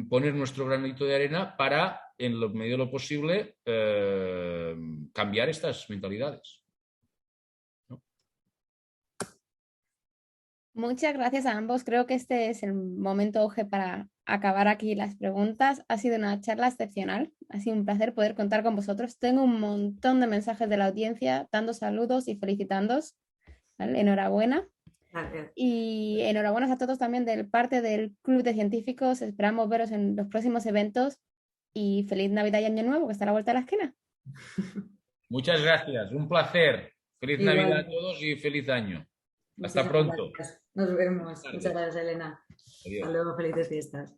D: poner nuestro granito de arena para, en lo medio de lo posible, cambiar estas mentalidades.
B: Muchas gracias a ambos. Creo que este es el momento auge para acabar aquí las preguntas. Ha sido una charla excepcional. Ha sido un placer poder contar con vosotros. Tengo un montón de mensajes de la audiencia dando saludos y felicitándoos. ¿Vale? Enhorabuena.
C: Gracias.
B: Y enhorabuena a todos también del parte del Club de Científicos. Esperamos veros en los próximos eventos y feliz Navidad y Año Nuevo, que está a la vuelta de la esquina.
D: Muchas gracias, un placer. Feliz
C: Igual.
D: Navidad a todos y feliz año. Hasta
C: Muchísimas
D: pronto.
C: gracias. Nos vemos.
D: Buenas tardes.
C: Muchas gracias, Elena.
D: Adiós.
C: Hasta luego, felices fiestas.